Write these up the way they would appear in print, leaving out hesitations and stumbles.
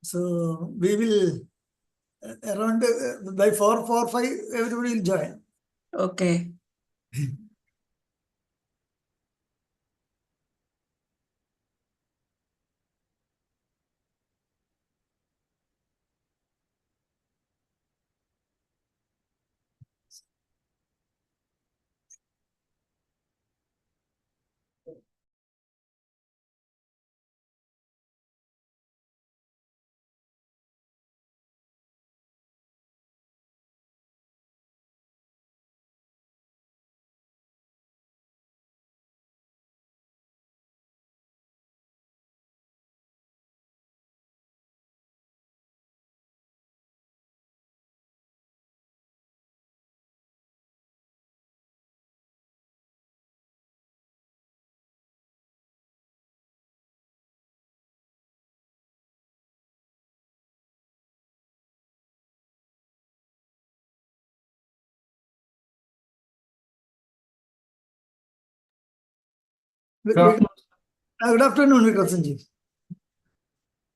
So we will around by 4:45 everybody will join. Okay. Good afternoon, Vikrasanji.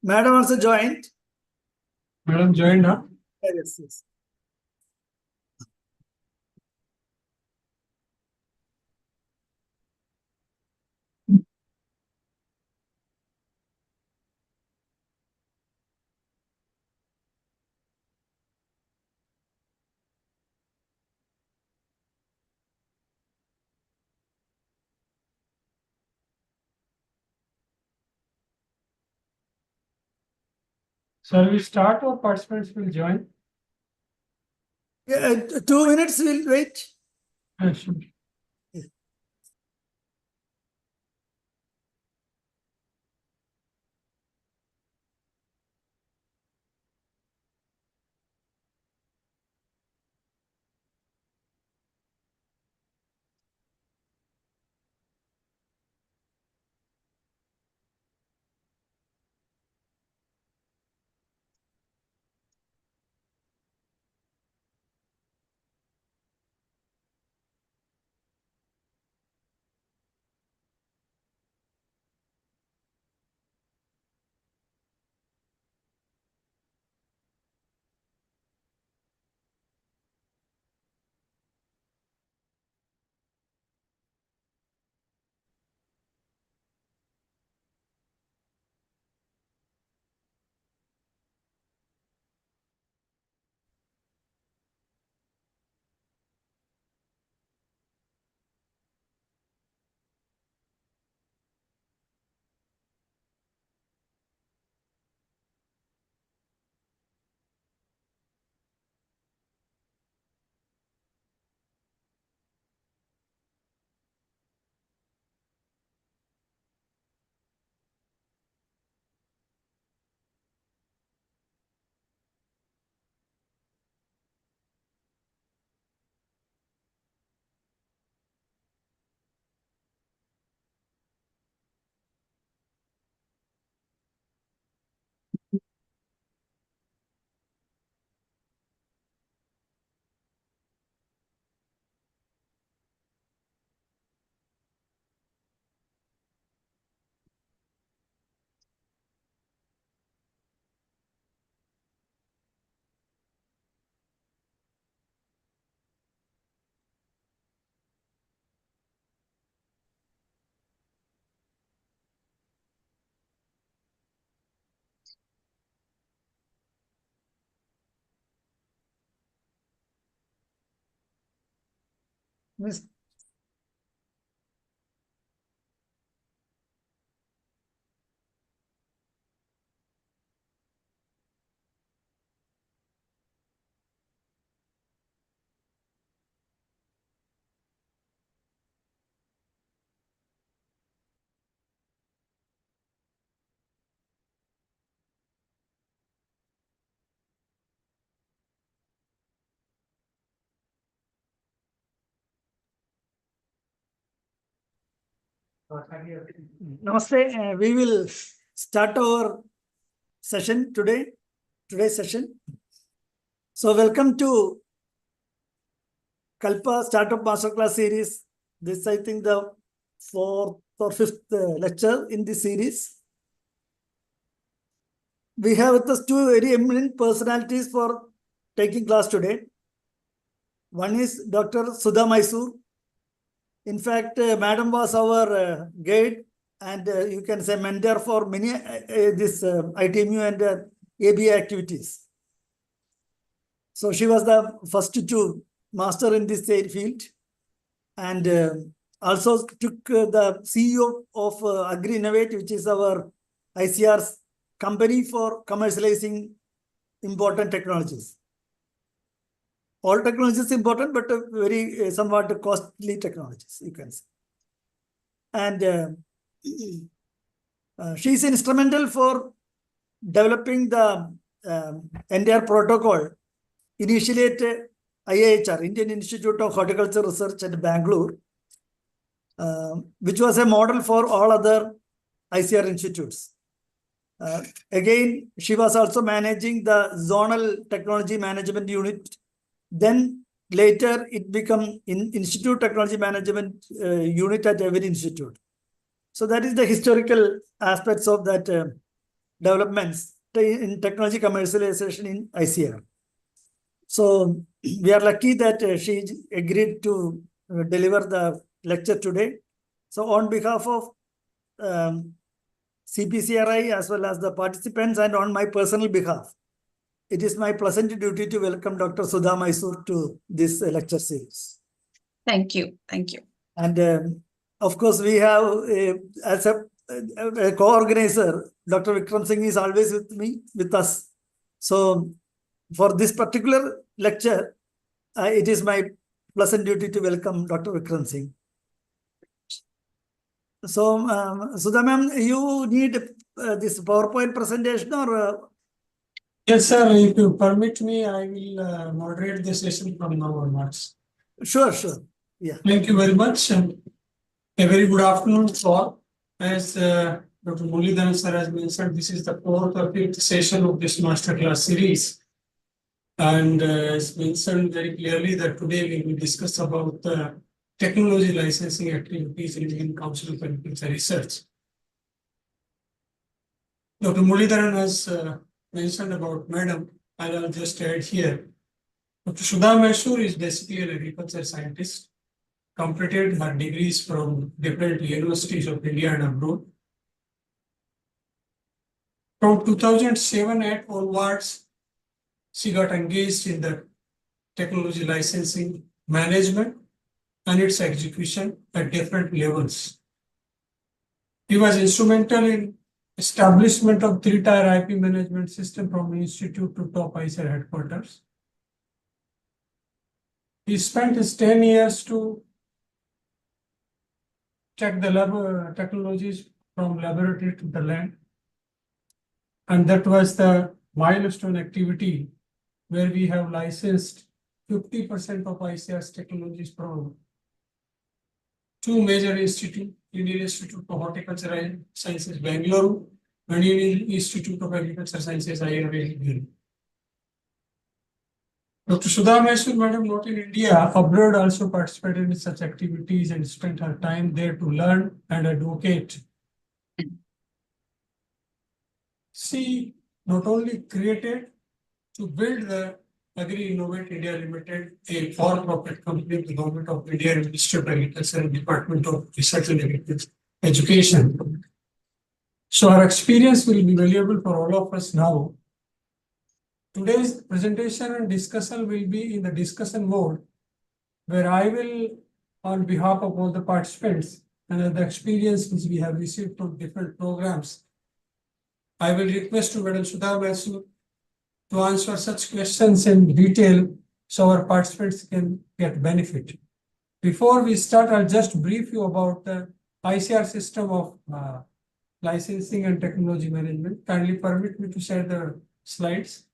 Madam also joined. Madam joined, huh? Yes, yes. Shall we start or participants will join? Yeah, 2 minutes we'll wait. Sure. Miss- Namaste. We will start our session today, today's session. So welcome to Kalpa Startup Masterclass series. This, I think, the 4th or 5th lecture in this series. we have with us two very eminent personalities for taking class today. One is Dr. Sudha Mysore. In fact, Madam was our guide and you can say mentor for many this ITMU and ABA activities. So she was the first to master in this field and also took the CEO of Agri Innovate, which is our ICR's company for commercializing important technologies. All technologies important, but very somewhat costly technologies, you can say. And she is instrumental for developing the entire protocol initially at IIHR, Indian Institute of Horticulture Research at Bangalore, which was a model for all other ICR institutes. Again, she was also managing the zonal technology management unit. Then later it became Institute Technology Management unit at every institute. So that is the historical aspects of that developments in technology commercialization in ICR. So we are lucky that she agreed to deliver the lecture today. So on behalf of CPCRI as well as the participants and on my personal behalf, it is my pleasant duty to welcome Dr. Sudha Mysore to this lecture series. Thank you. Thank you. And of course, we have as a co-organizer, Dr. Vikram Singh is always with us. So for this particular lecture, it is my pleasant duty to welcome Dr. Vikram Singh. So, Sudha ma'am, you need this PowerPoint presentation or? Yes, sir. If you permit me, I will moderate the session from now onwards. Sure. Yeah. Thank you very much. A very good afternoon to all. As Dr. Muralidharan sir has mentioned, this is the fourth or fifth session of this masterclass series. And as mentioned very clearly that today we will discuss about technology licensing activities in Indian Council of Agriculture Research. Dr. Muralidharan has mentioned about Madam. I'll just add here. Dr. Sudha Mysore is basically an agriculture scientist, completed her degrees from different universities of India and abroad. From 2007 and onwards, she got engaged in the technology licensing management and its execution at different levels. He was instrumental in establishment of three-tier IP management system from institute to top ICR headquarters. He spent his 10 years to check the lab technologies from laboratory to the land. And that was the milestone activity where we have licensed 50% of ICR's technologies from two major institutes, Indian Institute of Horticultural Sciences, Bangalore, and Indian Institute of Agriculture Sciences, IIHR. Dr. Sudha Mysore, Madam, not in India, abroad also participated in such activities and spent her time there to learn and advocate. She not only created to build the Agri Innovate India Limited, a for-profit company of the Government of India, Ministry of Agriculture and Department of Research and Agriculture Education. So our experience will be valuable for all of us now. Today's presentation and discussion will be in the discussion mode, where I will, on behalf of all the participants and the experience which we have received from different programs, I will request to Madam Sudha Mysore to answer such questions in detail so our participants can get benefit. Before we start, I'll just brief you about the ICR system of licensing and technology management. Kindly permit me to share the slides.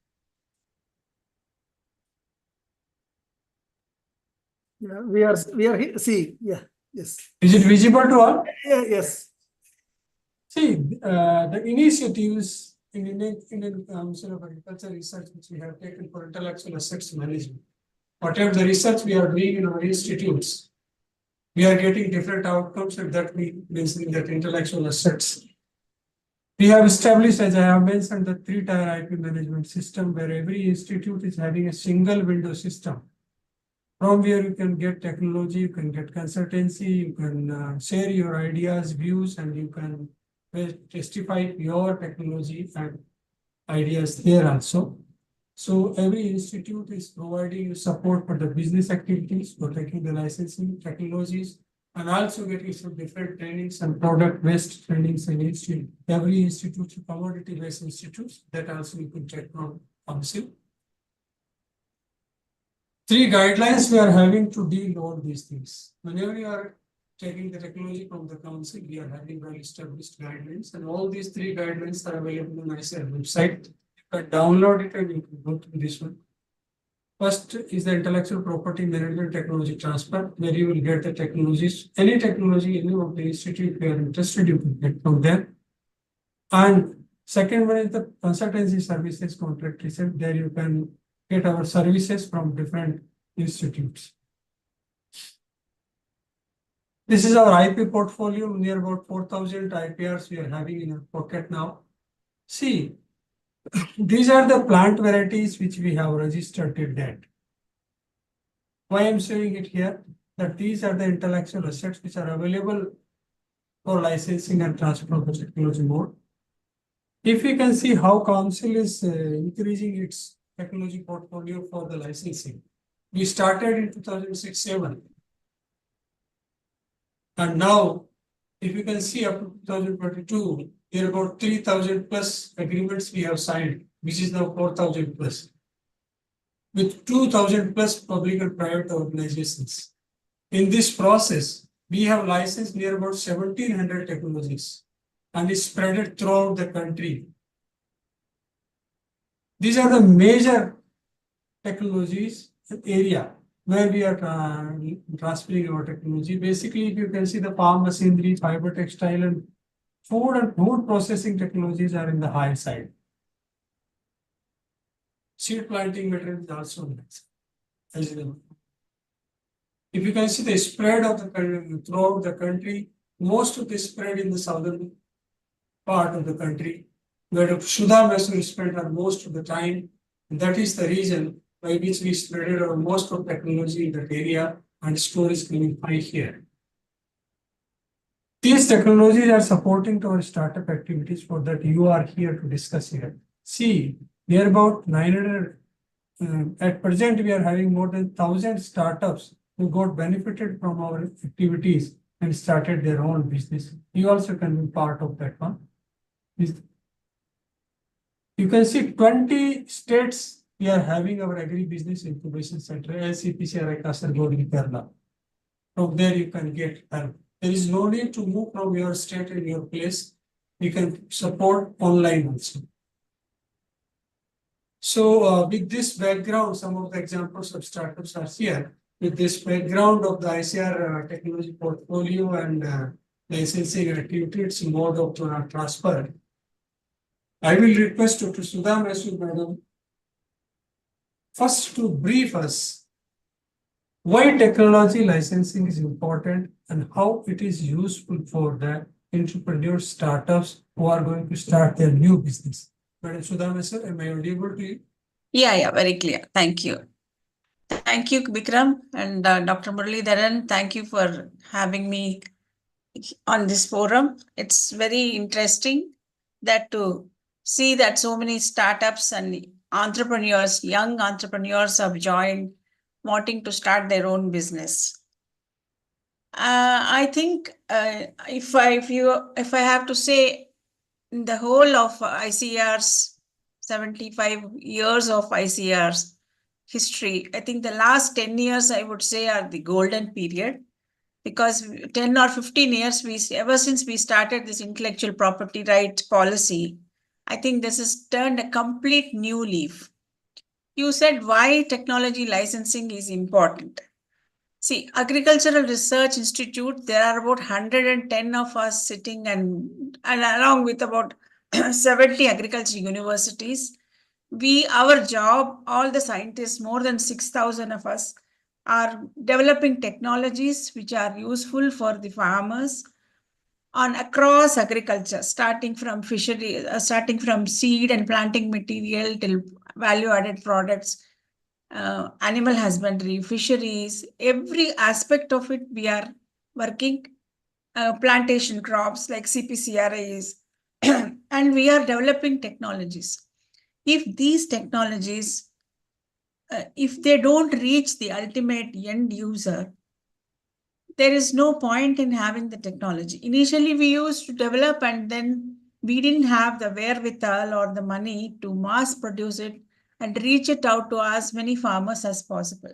Yeah, we are here. See, yeah, yes. Is it visible to all? Yeah, yes. See, the initiatives in Indian Council of Agriculture Research which we have taken for intellectual assets management. Whatever the research we are doing in our institutes, we are getting different outcomes, and that means that intellectual assets. We have established, as I have mentioned, the three-tier IP management system where every institute is having a single window system. From where you can get technology, you can get consultancy, you can share your ideas, views, and you can testify your technology and ideas there also. So every institute is providing you support for the business activities, for taking the licensing technologies, and also getting some different trainings and product-based trainings in every institute, commodity-based institutes, that also you can take from council. 3 guidelines we are having to deal all these things. Whenever you are taking the technology from the council, we are having well-established guidelines, and all these 3 guidelines are available on ICR website. You can download it and you can go through this one. First is the intellectual property management technology transfer, where you will get the technologies, any technology, any of the institute you are interested, you can get from there. And second one is the consultancy services contract research. There you can get our services from different institutes. This is our IP portfolio, near about 4,000 IPRs we are having in our pocket now. See, these are the plant varieties which we have registered till date. Why I'm showing it here? That these are the intellectual assets which are available for licensing and transfer of the technology mode. If you can see how council is increasing its technology portfolio for the licensing. We started in 2006-07. And now, if you can see up to 2022, there are about 3,000 plus agreements we have signed, which is now 4,000 plus, with 2,000 plus public and private organizations. In this process, we have licensed near about 1,700 technologies and is spread throughout the country. These are the major technologies area where we are transferring our technology. Basically, if you can see the farm machinery, fiber textile, and food processing technologies are in the high side. Seed planting material is also next. As you know. If you can see the spread of the country throughout the country, most of the spread in the southern part of the country, where Sudha Mysore spent most of the time. And that is the reason by which we spread our most of technology in that area and store is coming high here. These technologies are supporting to our startup activities, for that you are here to discuss here. See, we are about 900. At present, we are having more than 1,000 startups who got benefited from our activities and started their own business. You also can be part of that one. You can see 20 states we are having our agri-business incubation center, LCPCRI Kasaragod in Kerala. From there you can get help. There is no need to move from your state and your place. You can support online also. So with this background, some of the examples of startups are here. With this background of the ICR technology portfolio and licensing activities, mode of transfer, I will request Dr. Sudha Mysore Madam first to brief us why technology licensing is important and how it is useful for the entrepreneur startups who are going to start their new business. Madam Sudha Mysore, am I audible to you? Yeah, very clear. Thank you. Thank you, Bikram and Dr. Muralidharan. Thank you for having me on this forum. It's very interesting that to see that so many startups and entrepreneurs, young entrepreneurs have joined wanting to start their own business. I think if I have to say, in the whole of ICR's 75 years of ICR's history, I think the last 10 years I would say are the golden period, because 10 or 15 years, ever since we started this intellectual property rights policy, I think this has turned a complete new leaf. You said why technology licensing is important. See, Agricultural Research Institute, there are about 110 of us sitting and along with about 70 agriculture universities. Our job, all the scientists, more than 6,000 of us, are developing technologies which are useful for the farmers on across agriculture, starting from fishery, starting from seed and planting material till value-added products, animal husbandry, fisheries, every aspect of it we are working, plantation crops like CPCRAs, and we are developing technologies. If these technologies, if they don't reach the ultimate end user, there is no point in having the technology. Initially, we used to develop and then we didn't have the wherewithal or the money to mass produce it and reach it out to as many farmers as possible.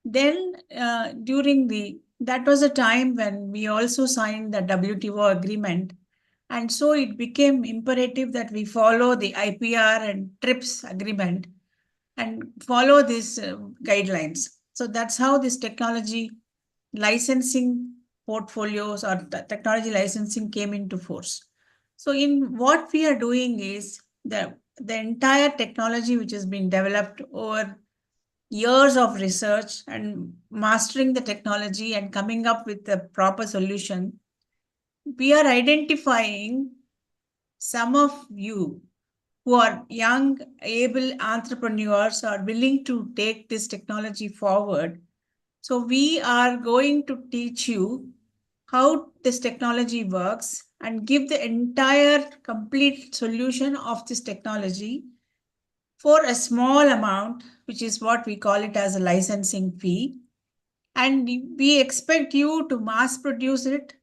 Then that was a time when we also signed the WTO agreement. And so it became imperative that we follow the IPR and TRIPS agreement and follow these guidelines. So that's how this technology licensing portfolios or technology licensing came into force. So in what we are doing is the entire technology which has been developed over years of research and mastering the technology and coming up with a proper solution, we are identifying some of you who are young, able entrepreneurs are willing to take this technology forward. So we are going to teach you how this technology works and give the entire complete solution of this technology for a small amount, which is what we call it as a licensing fee. And we expect you to mass produce it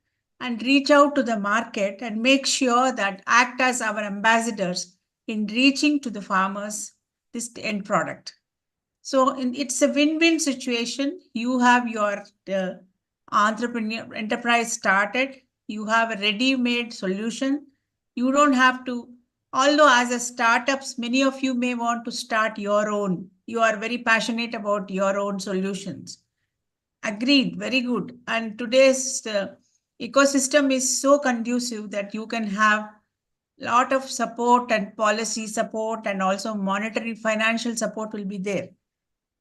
and reach out to the market and make sure that act as our ambassadors in reaching to the farmers this end product. So it's a win-win situation. You have your entrepreneur enterprise started. You have a ready-made solution. You don't have to, although as a startups, many of you may want to start your own. You are very passionate about your own solutions. Agreed, very good. And today's ecosystem is so conducive that you can have a lot of support and policy support and also monetary financial support will be there.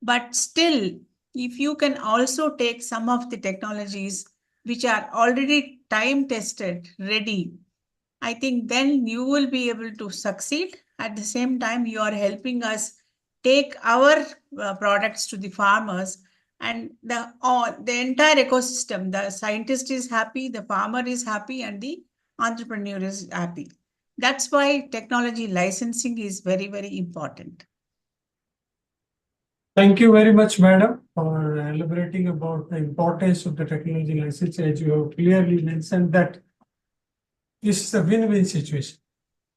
But still, if you can also take some of the technologies which are already time tested, ready, I think then you will be able to succeed. At the same time, you are helping us take our products to the farmers and the entire ecosystem. The scientist is happy, the farmer is happy, and the entrepreneur is happy. That's why technology licensing is very, very important. Thank you very much, madam, for elaborating about the importance of the technology license. As you have clearly mentioned that this is a win-win situation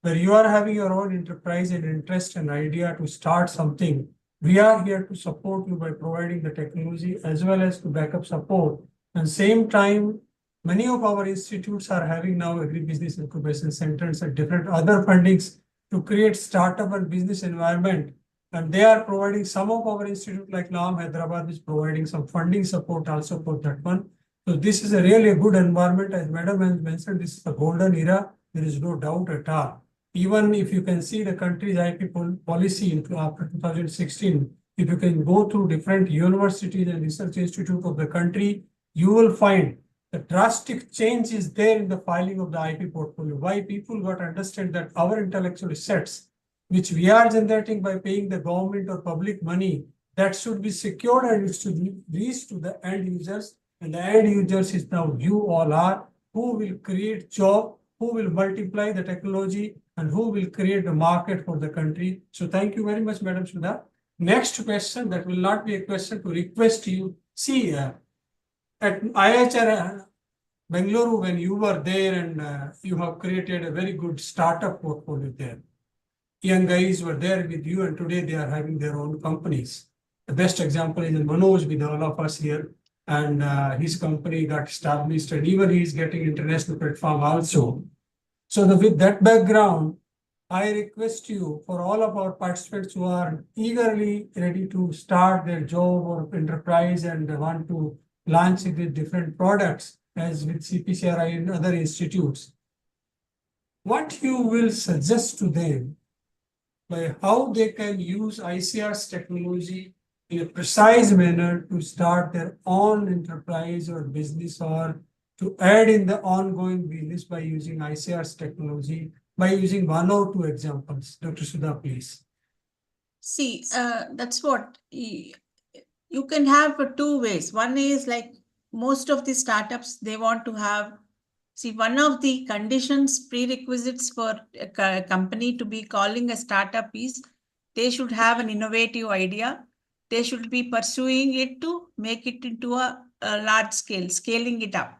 where you are having your own enterprise and interest and idea to start something. We are here to support you by providing the technology as well as to backup support. And same time, many of our institutes are having now agribusiness incubation centers and different other fundings to create startup and business environment. And they are providing some of our institute like NAM Hyderabad is providing some funding support also for that one. So this is a really a good environment. As madam has mentioned, this is a golden era. There is no doubt at all. Even if you can see the country's IP policy after 2016, if you can go through different universities and research institutes of the country, you will find the drastic change is there in the filing of the IP portfolio. Why people got to understand that our intellectual assets, which we are generating by paying the government or public money, that should be secured and it should reach to the end users. And the end users is now you all are, who will create job, who will multiply the technology, and who will create the market for the country. So thank you very much, Madam Sudha. Next question, that will not be a question to request you. See, at IHR Bengaluru, when you were there and you have created a very good startup portfolio there. Young guys were there with you and today they are having their own companies. The best example is Manoj with all of us here, and his company got established and even he is getting international platform also. So with that background, I request you for all of our participants who are eagerly ready to start their job or enterprise and want to launch it with different products as with CPCRI and other institutes, what you will suggest to them by how they can use ICR's technology in a precise manner to start their own enterprise or business or to add in the ongoing business by using ICR's technology, by using one or two examples? Dr. Sudha, please. See, that's what you can have two ways. One is like most of the startups, they want to have, see, one of the conditions, prerequisites for a company to be calling a startup is they should have an innovative idea. They should be pursuing it to make it into a large scale, scaling it up.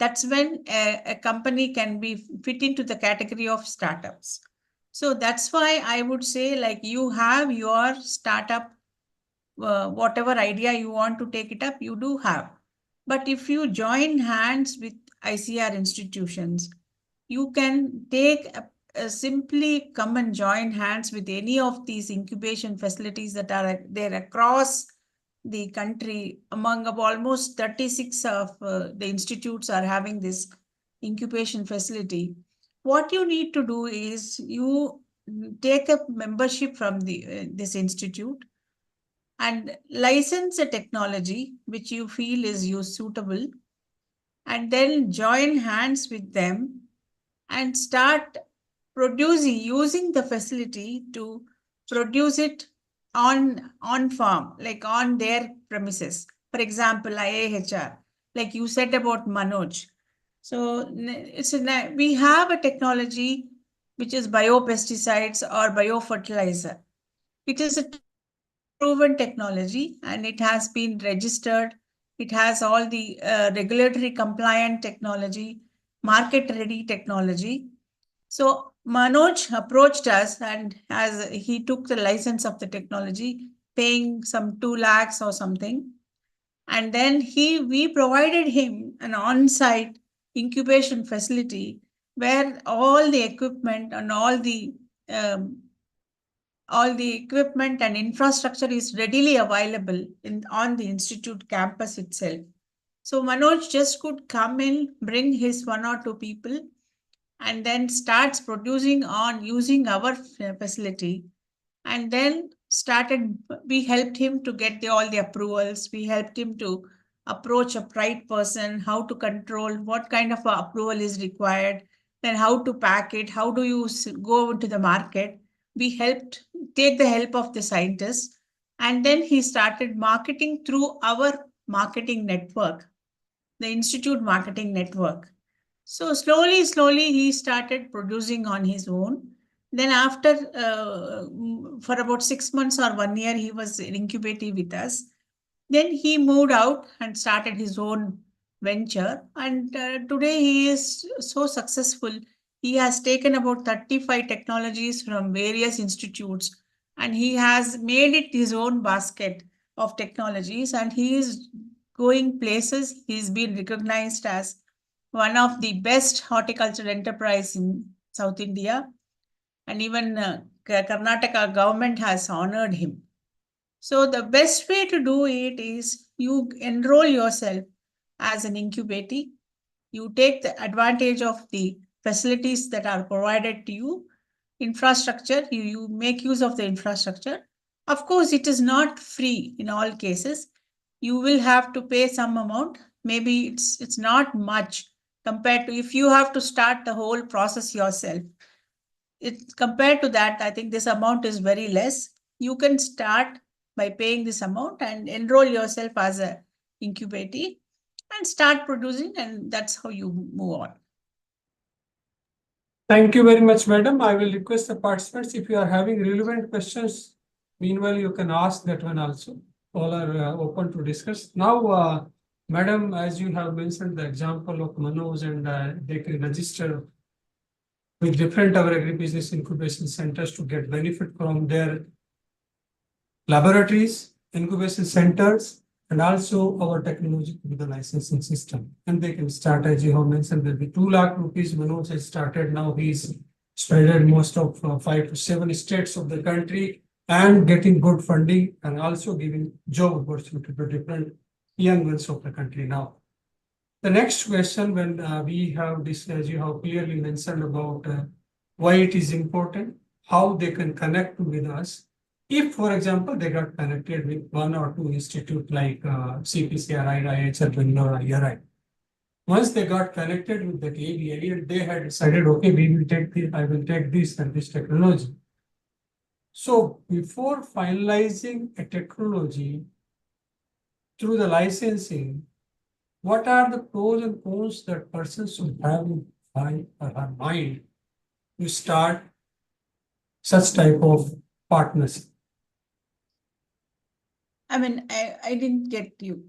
That's when a company can be fit into the category of startups. So that's why I would say, like, you have your startup, whatever idea you want to take it up, you do have. But if you join hands with ICR institutions, you can take simply come and join hands with any of these incubation facilities that are there across the country. Among of almost 36 of the institutes are having this incubation facility. What you need to do is you take a membership from this institute and license a technology which you feel is suitable, and then join hands with them and start using the facility to produce it on farm, like on their premises. For example, IAHR, like you said about Manoj. So we have a technology which is biopesticides or biofertilizer. It is a proven technology and it has been registered. It has all the regulatory compliant technology, market ready technology. So Manoj approached us, and as he took the license of the technology, paying some 2 lakhs or something. And then we provided him an on-site incubation facility where all the equipment and all the equipment and infrastructure is readily available on the institute campus itself. So Manoj just could come in, bring his 1 or 2 people, and then starts producing on using our facility. And then we helped him to get all the approvals. We helped him to approach a right person, how to control, what kind of approval is required, then how to pack it, how do you go into the market. We helped take the help of the scientists, and then he started marketing through our marketing network, the institute marketing network. So slowly he started producing on his own. Then after, for about 6 months or 1 year, he was incubating with us. Then he moved out and started his own venture. And today he is so successful. He has taken about 35 technologies from various institutes, and he has made it his own basket of technologies, and he is going places. He's been recognized as one of the best horticulture enterprise in South India, and even Karnataka government has honored him. So the best way to do it is you enroll yourself as an incubator. You take the advantage of the facilities that are provided to you, infrastructure, you make use of the infrastructure. Of course, it is not free in all cases. You will have to pay some amount. Maybe it's not much compared to if you have to start the whole process yourself. Compared to that, I think this amount is very less. You can start by paying this amount and enroll yourself as an incubator and start producing, and that's how you move on. Thank you very much, madam. I will request the participants, if you are having relevant questions, meanwhile, you can ask that one also. All are open to discuss. Now, madam, as you have mentioned the example of Manoj, and they can register with different our agribusiness incubation centers to get benefit from their laboratories, incubation centers, and also our technology with the licensing system. And they can start, as you have mentioned, there'll be 2 lakh rupees. Manoj has started now. He's spread most of 5 to 7 states of the country and getting good funding and also giving job opportunity to different young ones of the country now. The next question, when we have this, as you have clearly mentioned about why it is important, how they can connect with us. If, for example, they got connected with 1 or 2 institutes like CPCRI, IHR, Bangalore, IRI, Once they got connected with that ABI and they had decided, okay, we will take this, I will take this and this technology. So before finalizing a technology through the licensing, what are the pros and cons that persons should have in her mind to start such type of partnership? I mean, I didn't get you.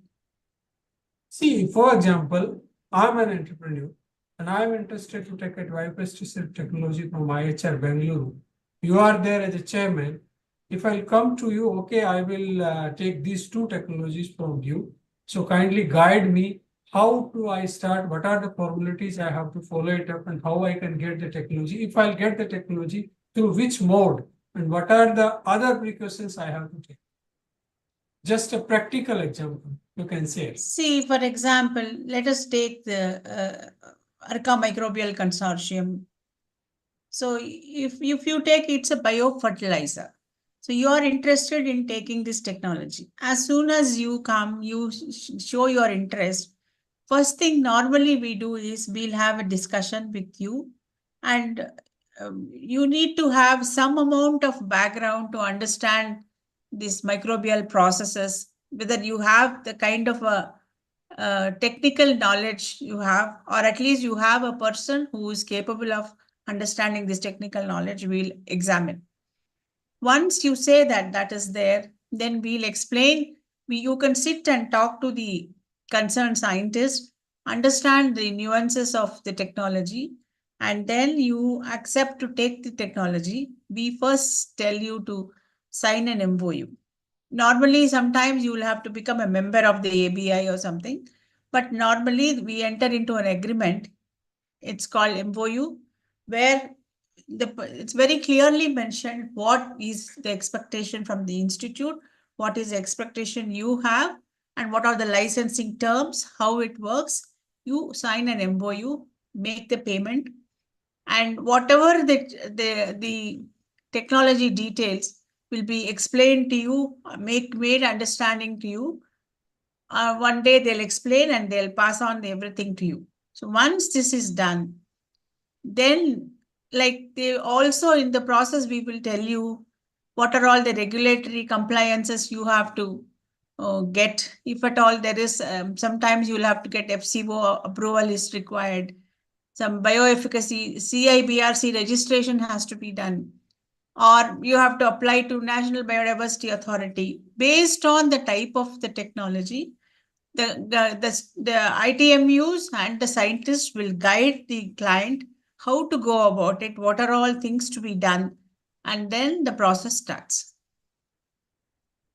See, for example, I'm an entrepreneur and I'm interested to take a biopesticide technology from IHR Bangalore. You are there as a chairman. If I'll come to you, okay, I will take these two technologies from you. So kindly guide me. How do I start? What are the formalities I have to follow it up and how I can get the technology? If I'll get the technology, through which mode and what are the other precautions I have to take? Just a practical example, you can say. See, for example, let us take the Arca Microbial Consortium. So if you take, it's a biofertilizer. So you are interested in taking this technology. As soon as you come, you show your interest. First thing normally we do is we'll have a discussion with you, and you need to have some amount of background to understand these microbial processes, whether you have the kind of a technical knowledge you have, or at least you have a person who is capable of understanding this technical knowledge. We'll examine. Once you say that that is there, then we'll explain. You can sit and talk to the concerned scientist, understand the nuances of the technology, and then you accept to take the technology. We first tell you to sign an MOU. Normally, sometimes you will have to become a member of the ABI or something, but normally we enter into an agreement. It's called MOU, where it's very clearly mentioned what is the expectation from the institute, what is the expectation you have, and what are the licensing terms, how it works. You sign an MOU, make the payment, and whatever the technology details will be explained to you, made understanding to you. One day they'll explain and they'll pass on everything to you. So once this is done, then like they also in the process, we will tell you what are all the regulatory compliances you have to get. If at all there is, sometimes you'll have to get FCO approval is required. Some bioefficacy CIBRC registration has to be done, or you have to apply to National Biodiversity Authority. Based on the type of the technology, the ITMUs and the scientists will guide the client how to go about it, what are all things to be done, and then the process starts.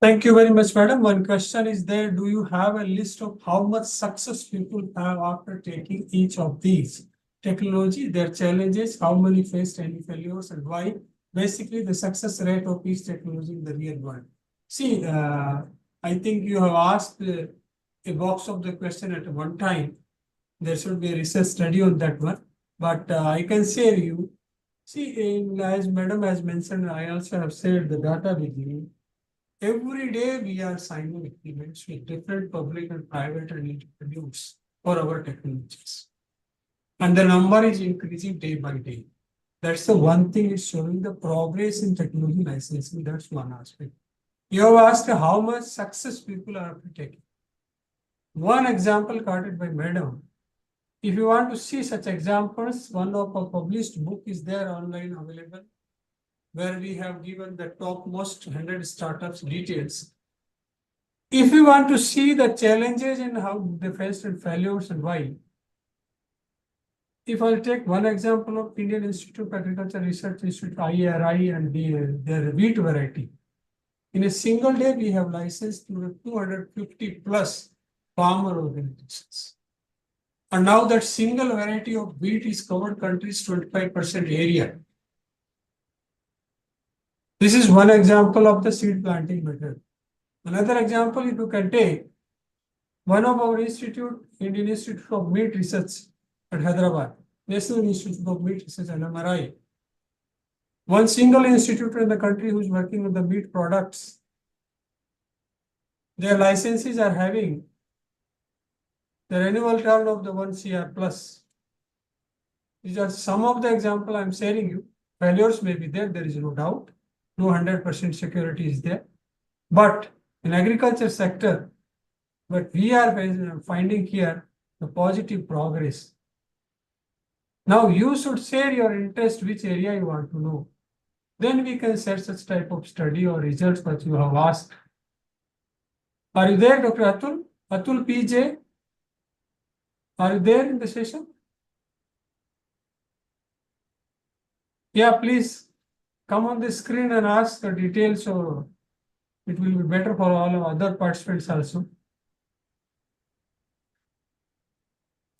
Thank you very much, madam. One question is there. Do you have a list of how much success people have after taking each of these technology, their challenges, how many faced any failures, and why? Basically, the success rate of each technology in the real world. See, I think you have asked a box of the question at one time. There should be a research study on that one. But I can share you. See, as madam has mentioned, I also have shared the data with you. Every day we are signing agreements with different public and private and institutes for our technologies. And the number is increasing day by day. That's the one thing is showing the progress in technology licensing. That's one aspect. You have asked how much success people are taking. One example quoted by madam. If you want to see such examples, one of our published book is there online available, where we have given the topmost 100 startups details. If you want to see the challenges and how they faced and failures and why, if I'll take one example of Indian Institute of Agriculture Research Institute, IARI, and their wheat variety. In a single day, we have licensed 250 plus farmer organizations. And now that single variety of wheat is covered country's 25% area. This is one example of the seed planting method. Another example, if you can take one of our institute, Indian Institute of Meat Research at Hyderabad, National Institute of Meat Research and MRI. One single institute in the country who's working on the meat products. Their licenses are having the annual return of the 1 CR plus. These are some of the example I'm sharing you. Failures may be there is no doubt. No 100% security is there. But in agriculture sector, but we are finding here the positive progress. Now you should share your interest, which area you want to know. Then we can set such type of study or results that you have asked. Are you there, Dr. Atul? Atul PJ? Are you there in the session? Yeah, please come on the screen and ask the details, so it will be better for all our other participants also.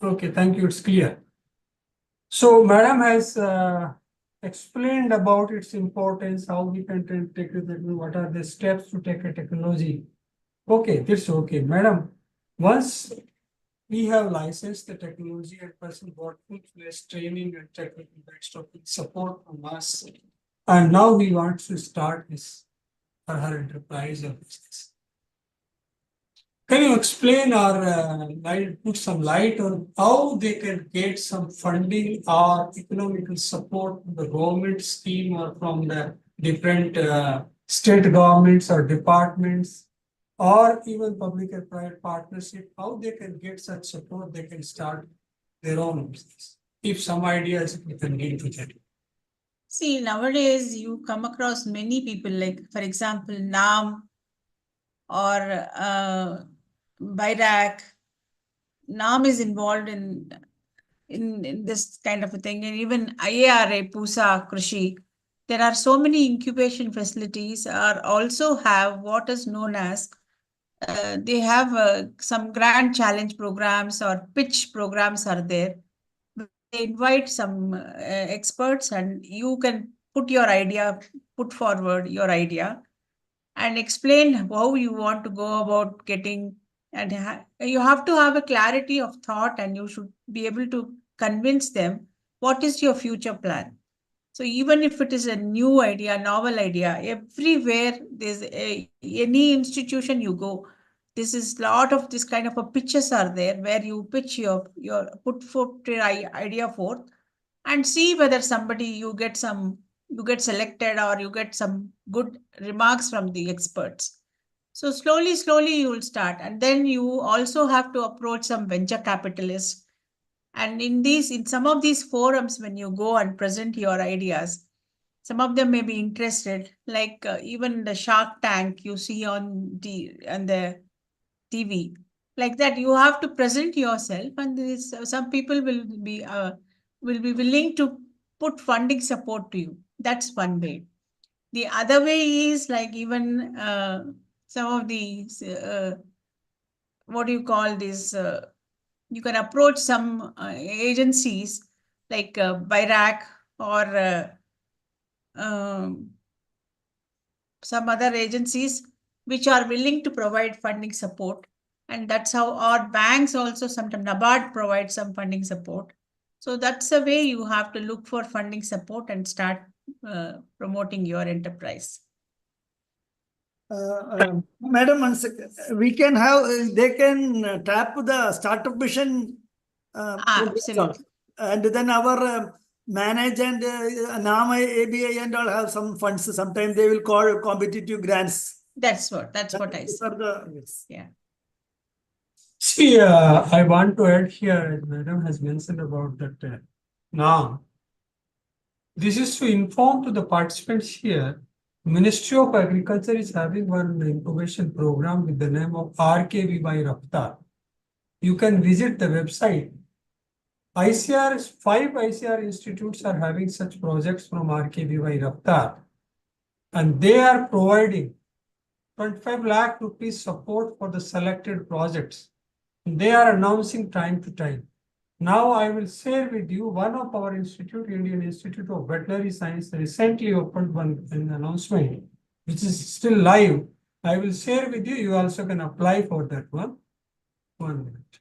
Okay, thank you. It's clear. So, Madam has explained about its importance, how we can take it, what are the steps to take a technology. Okay, that's okay. Madam, once we have licensed the technology and person got full-fledged training and technical backstop support from us, and now we want to start this for her enterprise or business. Can you explain or put some light on how they can get some funding or economical support from the government scheme or from the different state governments or departments, or even public and private partnership, how they can get such support, they can start their own business? If some ideas we can give to that. See, nowadays you come across many people, like, for example, NAM or BIRAC. NAM is involved in this kind of a thing, and even IARA, PUSA, Krishi. There are so many incubation facilities are also have what is known as they have some grand challenge programs or pitch programs are there. They invite some experts, and you can put forward your idea and explain how you want to go about getting, and you have to have a clarity of thought, and you should be able to convince them what is your future plan. So even if it is a new idea, novel idea, everywhere there's any institution you go, this is lot of this kind of a pitches are there where you pitch your put forth your idea forth and see whether you get selected or you get some good remarks from the experts. So slowly you will start, and then you also have to approach some venture capitalists. And in some of these forums, when you go and present your ideas, some of them may be interested, like even the Shark Tank you see on the TV. Like that, you have to present yourself, and some people will be willing to put funding support to you. That's one way. The other way is like even some of these what do you call this? You can approach some agencies like BIRAC or some other agencies which are willing to provide funding support. And that's how our banks also sometimes NABARD provides some funding support. So that's the way you have to look for funding support and start promoting your enterprise. Madam, one second. We can have, they can tap the startup mission. Absolutely. And then our manage and NAM, ABI and all have some funds. Sometimes they will call competitive grants. That's what I These said. are the, yes. Yeah. See, I want to add here, as Madam has mentioned about that now. This is to inform to the participants here. Ministry of Agriculture is having one incubation program with the name of RKV by Raftar. You can visit the website. 5 ICR institutes are having such projects from RKV by Raftar, and they are providing 25 lakh rupees support for the selected projects. They are announcing time to time. Now I will share with you one of our institute, Indian Institute of Veterinary Science, recently opened an announcement, which is still live. I will share with you. You also can apply for that one. 1 minute.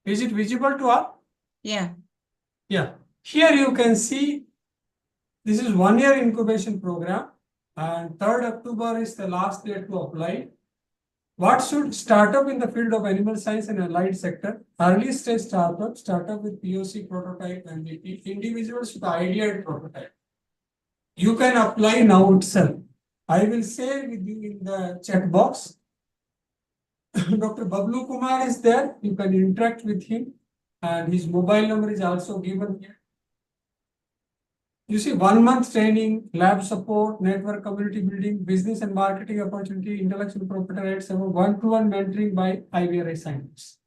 Is it visible to all? Yeah. Yeah. Here you can see this is 1 year incubation program. And 3rd October is the last date to apply. What should startup in the field of animal science and allied sector? Early stage startup with POC prototype and individuals with idea and prototype. You can apply now itself. I will share with you in the chat box. Dr. Bablu Kumar is there. You can interact with him, and his mobile number is also given here. You see, 1 month training, lab support, network community building, business and marketing opportunity, intellectual property rights, one-to-one mentoring by IVRI scientists.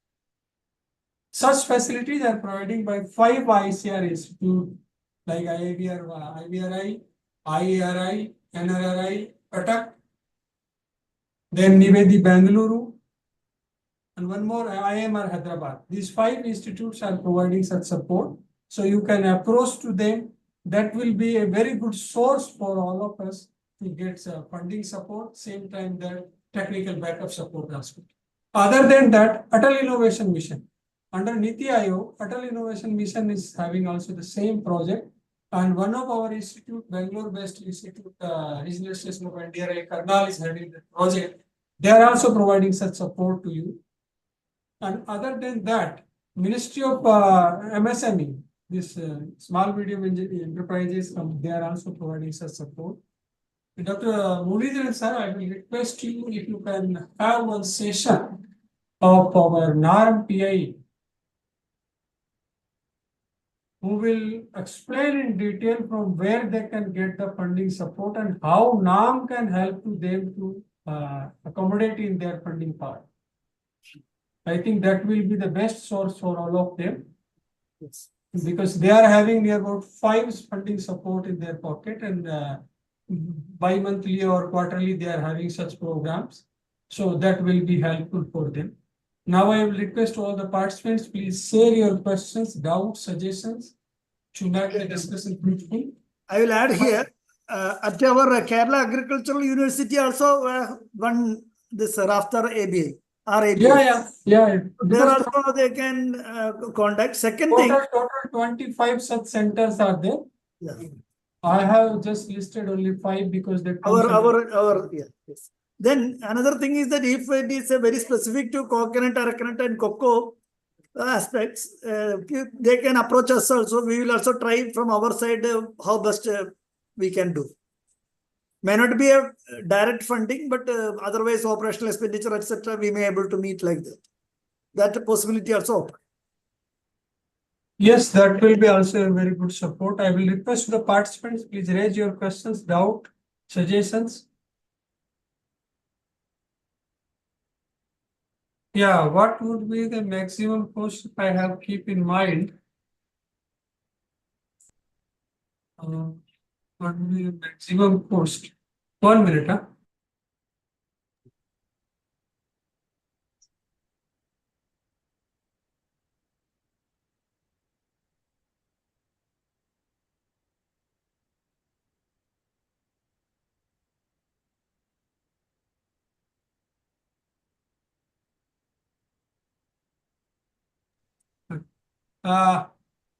Such facilities are provided by 5 ICR institutes like IVRI, IARI, NRRI, Patak, then Nivedi Bangalore, and one more IMR Hyderabad. These 5 institutes are providing such support. So you can approach to them. That will be a very good source for all of us to get funding support, same time that technical backup support also. Other than that, Atal Innovation Mission. Under Niti Aayog, Atal Innovation Mission is having also the same project. And one of our institute, Bangalore-based institute, Regional Station of NDRI, Karnal is having the project. They are also providing such support to you. And other than that, Ministry of MSME, this small medium enterprises, they are also providing such support. Dr. Muridharan sir, I will request you if you can have one session of our NARM PI, who will explain in detail from where they can get the funding support and how NARM can help to them to accommodate in their funding part. I think that will be the best source for all of them. Yes. Because they are having near about 5 funding support in their pocket, and bi-monthly or quarterly they are having such programs. So that will be helpful for them. Now I will request all the participants, please share your questions, doubts, suggestions to make the discussion fruitful. I will add here, at our Kerala Agricultural University also one this after ABI. RAB. Yeah. There Because also they can contact. Second thing, total 25 such centers are there. yeah. I have just listed only 5 because they Yes. Then another thing is that if it is a very specific to coconut, aracanut, and cocoa aspects, they can approach us also. We will also try from our side how best we can do. May not be a direct funding, but otherwise operational expenditure, etc., we may able to meet like that. That possibility also. Yes, that will be also a very good support. I will request the participants, please raise your questions, doubt, suggestions. Yeah, what would be the maximum cost I have keep in mind? What would be the maximum cost? 1 minute, huh?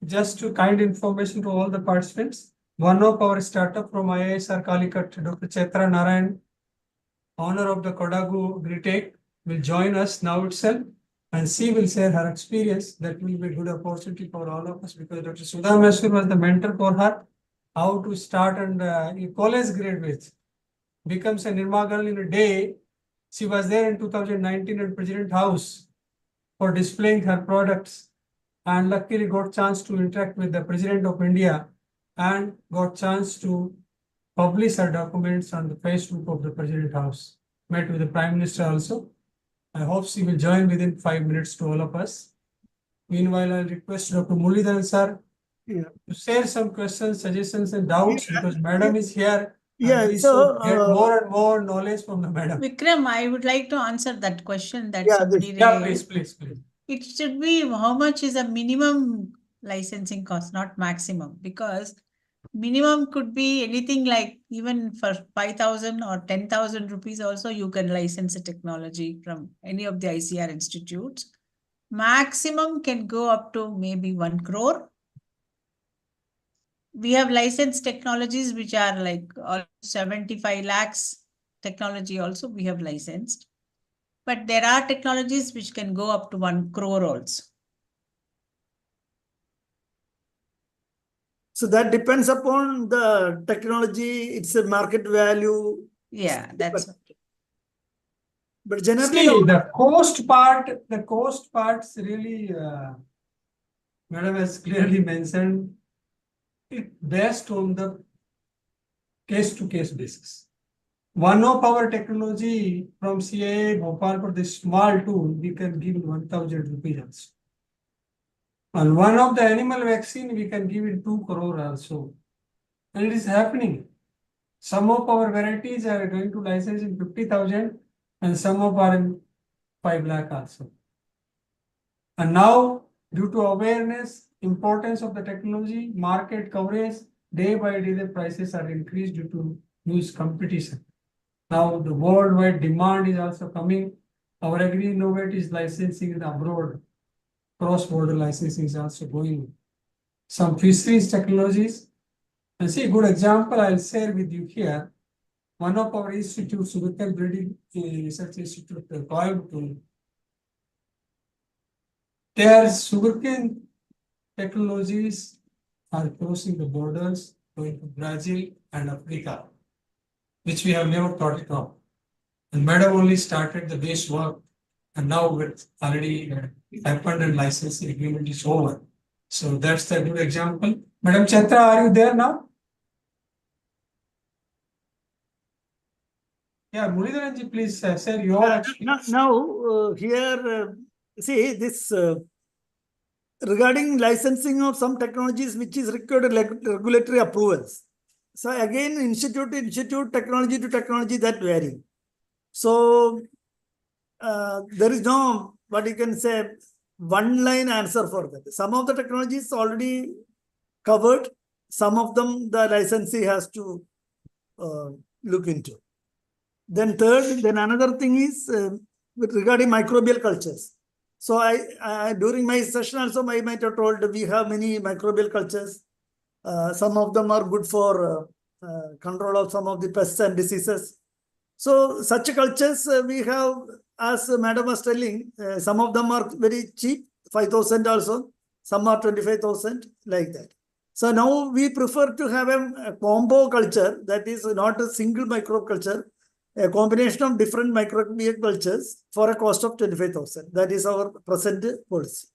Just to kind information to all the participants, one of our startup from IISR Calicut, Dr. Chaitra Narayan, owner of the Kodagu Agritech, will join us now itself, and she will share her experience. That will be a good opportunity for all of us, because Dr. Sudha Mesur was the mentor for her, how to start and a college graduate becomes a Nirma girl in a day. She was there in 2019 at President House for displaying her products, and luckily got chance to interact with the President of India and got chance to publish her documents on the Facebook of the President House. Met with the Prime Minister also. I hope she will join within 5 minutes to all of us. Meanwhile, I'll request Dr. Muridharan sir to share some questions, suggestions, and doubts, because Madam is here. Yeah, we so should get more and more knowledge from the Madam. Vikram, I would like to answer that question that Yeah, somebody Yeah, raised. please. It should be how much is a minimum licensing cost, not maximum, because minimum could be anything like even for 5,000 or 10,000 rupees also you can license a technology from any of the ICR institutes. Maximum can go up to maybe 1 crore. we have licensed technologies which are like 75 lakhs technology also we have licensed. But there are technologies which can go up to 1 crore also. So that depends upon the technology, it's a market value. Yeah, that's But generally, See, the cost part's really, Madam has clearly mentioned it based on the case-to-case basis. One of our technology from CIA Bhopal for this small tool, we can give 1,000 rupees also. And one of the animal vaccine, we can give it 2 crore also. And it is happening. Some of our varieties are going to license in 50,000 and some of are in 5 lakh also. And now, due to awareness, importance of the technology, market coverage, day by day the prices are increased due to huge competition. Now the worldwide demand is also coming. Our Agri Innovate is licensing in abroad. Cross-border licensing is also going. Some fisheries technologies. And see, a good example I'll share with you here. One of our institutes, Sugarcane Breeding Research Institute, Coimbatore, their sugarcane technologies are crossing the borders, going to Brazil and Africa, which we have never thought it of. And Madam only started the base work, and now it's already happened and licensing agreement is over. So that's the good example. Madam Chaitra, are you there now? Yeah, Muridharanji, please share your experience. now here, see this regarding licensing of some technologies which is required regulatory approvals. So again, institute to institute, technology to technology, that vary. So there is no, what you can say, one line answer for that. Some of the technologies already covered, some of them the licensee has to look into. Then third, then another thing is with regarding microbial cultures. So I during my session also I might have told we have many microbial cultures. Some of them are good for control of some of the pests and diseases. So such cultures we have, as Madam was telling, some of them are very cheap, 5,000 also, some are 25,000, like that. So now we prefer to have a combo culture, that is not a single microbe culture, a combination of different microbial cultures for a cost of 25,000. That is our present policy.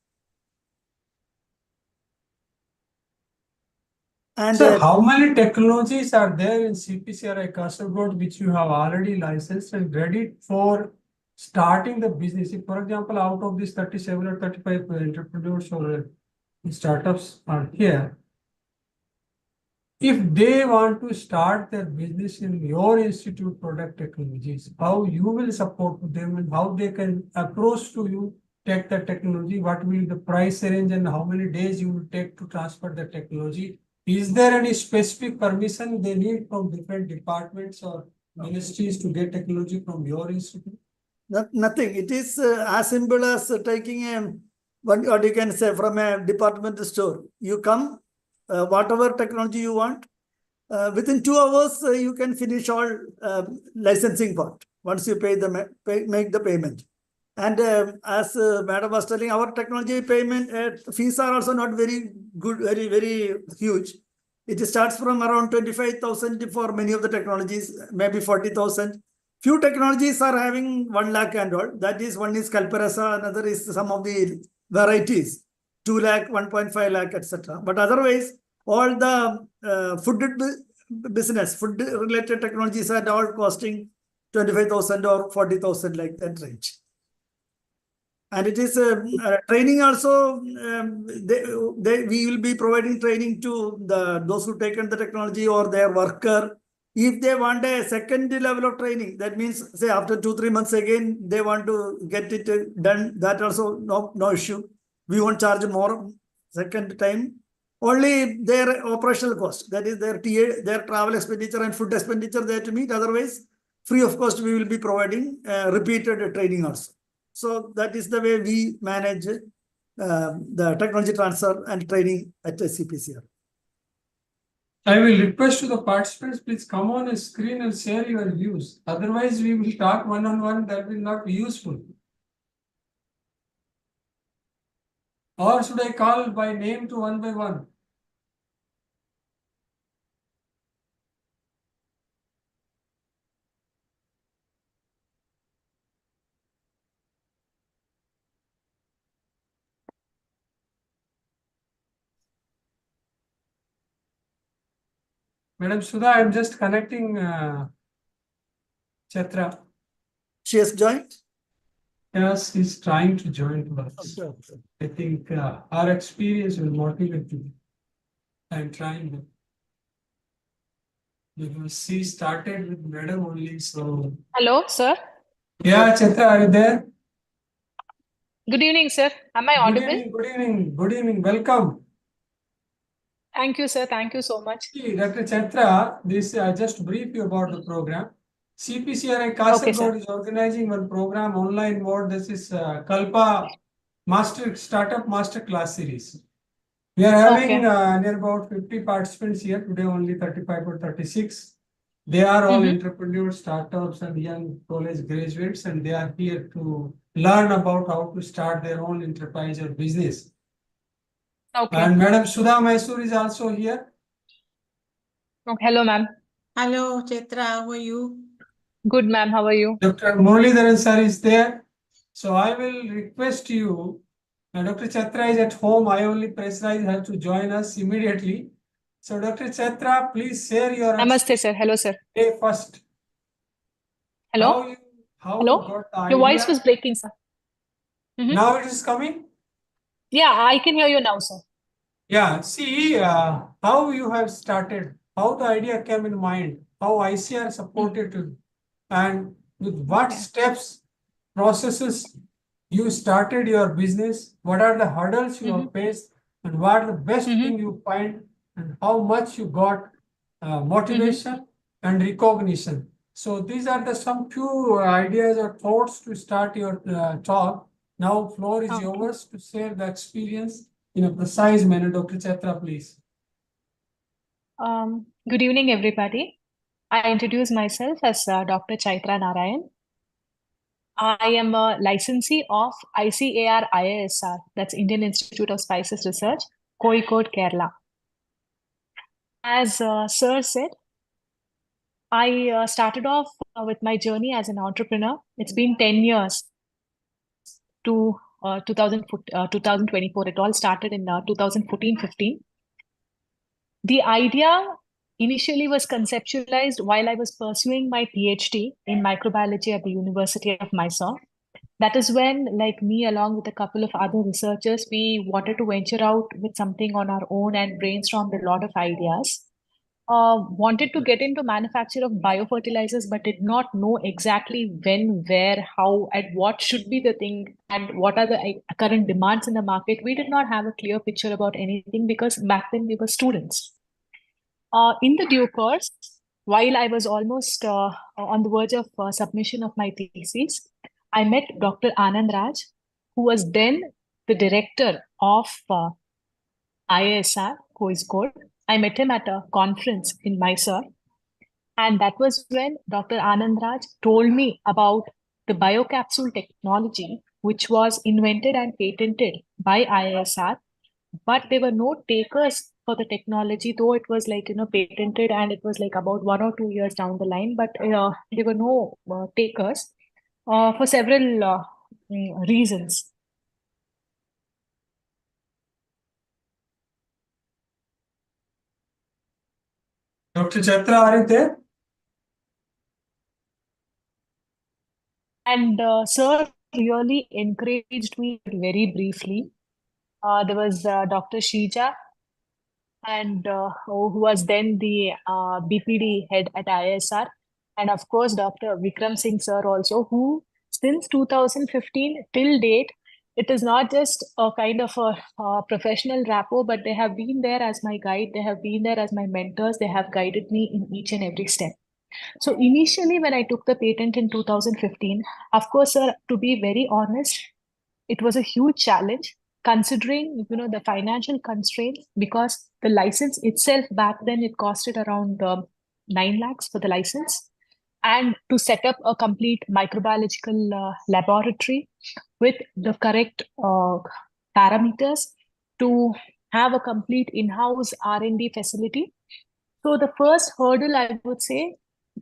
And so how many technologies are there in CPCRI Kasaragod which you have already licensed and ready for starting the business? If, for example, out of these 37 or 35 entrepreneurs or startups are here, if they want to start their business in your institute product technologies, how you will support them and how they can approach to you, take the technology, what will be the price range and how many days you will take to transfer the technology? Is there any specific permission they need from different departments or ministries to get technology from your institute? Nothing. It is as simple as taking what you can say from a department store. You come, whatever technology you want, within 2 hours you can finish all licensing part once you make the payment. And as Madam was telling, our technology payment fees are also not very good, very huge. It starts from around 25,000 for many of the technologies, maybe 40,000. Few technologies are having 1 lakh and all. That is, one is Kalpa, another is some of the varieties, 2 lakh, 1.5 lakh, etc. But otherwise, all the food business, food related technologies are all costing 25,000 or 40,000, like that range. And it is training also. We will be providing training to those who taken the technology or their worker. If they want a second level of training, that means say after 2-3 months again they want to get it done. That also no issue. We won't charge more second time. Only their operational cost, that is their TA, their travel expenditure and food expenditure they have to meet. Otherwise, free of cost we will be providing repeated training also. So that is the way we manage the technology transfer and training at CPCR. I will request to the participants, please come on a screen and share your views. Otherwise, we will talk one-on-one, that will not be useful. Or should I call by name to one by one? Madam Sudha, I am just connecting Chatra. She has joined? Yes, he's trying to join us. Okay. I think our experience will motivate you. I'm trying. Because she started with madam only, so. Hello, sir. Yeah, Chitra, are you there? Good evening, sir. Am I Good audible? evening, good evening, good evening. Welcome. Thank you, sir. Thank you so much. See, Dr. Chitra, this I just brief you about the program. CPCRI Okay, Kasaragod sir. is organizing one program online mode. This is Kalpa Startup Master Class Series. We are having Okay. near about 50 participants here today, only 35 or 36. They are all entrepreneurs, startups, and young college graduates, and they are here to learn about how to start their own enterprise or business. Okay. And Madam Sudha Mysore is also here. Okay. Hello, ma'am. Hello, Chetra, how are you? Good, ma'am. How are you? Dr. Muralidharan sir is there. So I will request you, Dr. Chatra is at home. I only pressurize her to join us immediately. So Dr. Chatra, please share your Namaste, sir. Hello, sir. day first. Hello? How Hello? you got the Your voice idea? was breaking, sir. Now it is coming. Yeah, I can hear you now, sir. Yeah, see how you have started, how the idea came in mind, how ICR supported you, and with what Okay. steps, processes you started your business, what are the hurdles you have faced, and what are the best thing you find, and how much you got motivation and recognition. So these are the some few ideas or thoughts to start your talk. Now floor is Okay. yours to share the experience in a precise manner. Dr. Chatra, please. Good evening, everybody. I introduce myself as Dr. Chaitra Narayan. I am a licensee of ICAR IISR, that's Indian Institute of Spices Research, Kozhikode, Kerala. As Sir said, I started off with my journey as an entrepreneur. It's been 10 years to 2024. It all started in 2014-15. The idea initially was conceptualized while I was pursuing my PhD in microbiology at the University of Mysore. That is when, like me, along with a couple of other researchers, we wanted to venture out with something on our own and brainstormed a lot of ideas. Wanted to get into manufacture of biofertilizers, but did not know exactly when, where, how, and what should be the thing, and what are the current demands in the market. We did not have a clear picture about anything because back then we were students. In the due course, while I was almost on the verge of submission of my thesis, I met Dr. Anand Raj, who was then the director of IISR, Kozhikode. I met him at a conference in Mysore. And that was when Dr. Anand Raj told me about the biocapsule technology, which was invented and patented by IISR, but there were no takers for the technology, though it was like, patented and it was like about 1 or 2 years down the line, but there were no takers for several reasons. Dr. Chatra, are you there? And Sir really encouraged me very briefly. There was Dr. Shija, and who was then the BPD head at ISR, and of course Dr. Vikram Singh sir also, who since 2015 till date, it is not just a kind of a professional rapport, but they have been there as my guide, they have been there as my mentors, they have guided me in each and every step. So initially when I took the patent in 2015, of course, sir, to be very honest, it was a huge challenge considering, the financial constraints, because the license itself back then, it costed around 9 lakhs for the license. And to set up a complete microbiological laboratory with the correct parameters to have a complete in-house R&D facility. So the first hurdle, I would say,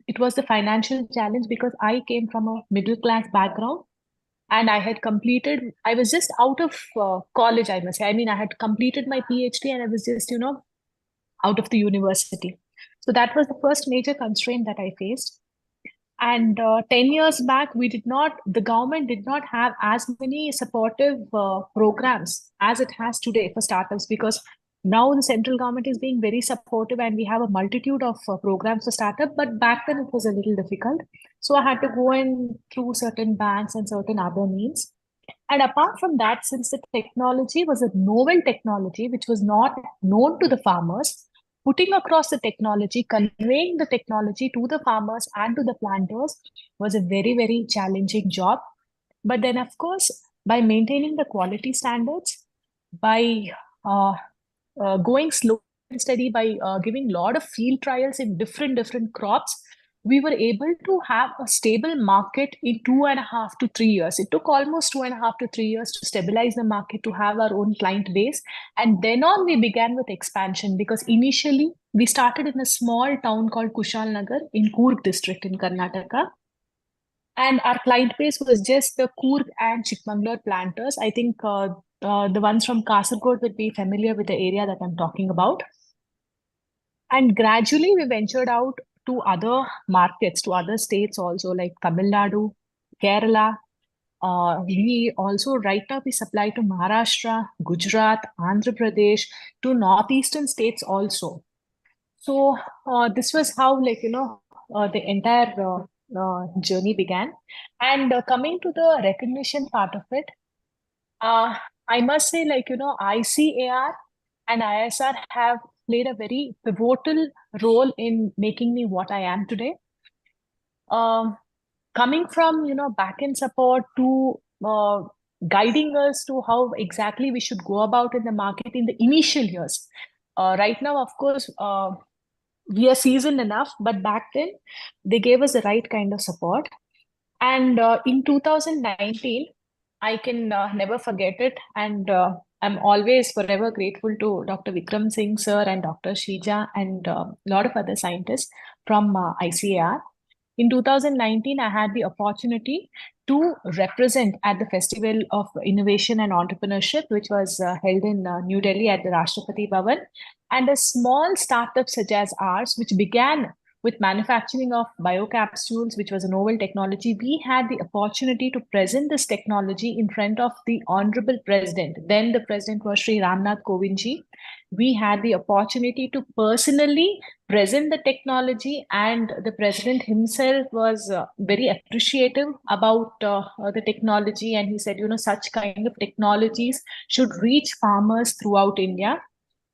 it was the financial challenge, because I came from a middle class background and I was just out of college, I must say. I mean, I had completed my PhD and I was just, out of the university. So that was the first major constraint that I faced. And 10 years back, the government did not have as many supportive programs as it has today for startups, because now the central government is being very supportive and we have a multitude of programs for startup. But back then it was a little difficult. So I had to go in through certain banks and certain other means. And apart from that, since the technology was a novel technology, which was not known to the farmers, putting across the technology, conveying the technology to the farmers and to the planters was a very, very challenging job. But then, of course, by maintaining the quality standards, by going slow and steady, by giving a lot of field trials in different crops, we were able to have a stable market in 2.5 to 3 years. It took almost 2.5 to 3 years to stabilize the market, to have our own client base. And then on, we began with expansion, because initially we started in a small town called Kushalnagar in Coorg district in Karnataka. And our client base was just the Coorg and Chikmagalur planters. I think the ones from Kasargod would be familiar with the area that I'm talking about. And gradually we ventured out to other markets, to other states also, like Tamil Nadu, Kerala. We also, right now, we supply to Maharashtra, Gujarat, Andhra Pradesh, to northeastern states also. So this was how, the entire journey began. And coming to the recognition part of it, I must say, ICAR and ISR have played a very pivotal role in making me what I am today. Coming from, back-end support to guiding us to how exactly we should go about in the market in the initial years. Right now, of course, we are seasoned enough, but back then they gave us the right kind of support. And in 2019, I can never forget it. And I'm always forever grateful to Dr. Vikram Singh sir and Dr. Shija and a lot of other scientists from ICAR. In 2019, I had the opportunity to represent at the Festival of Innovation and Entrepreneurship, which was held in New Delhi at the Rashtrapati Bhavan. And a small startup such as ours, which began with manufacturing of biocapsules, which was a novel technology, we had the opportunity to present this technology in front of the Honorable President. Then the President was Sri Ramnath Kovindji. We had the opportunity to personally present the technology, and the President himself was very appreciative about the technology. And he said, such kind of technologies should reach farmers throughout India.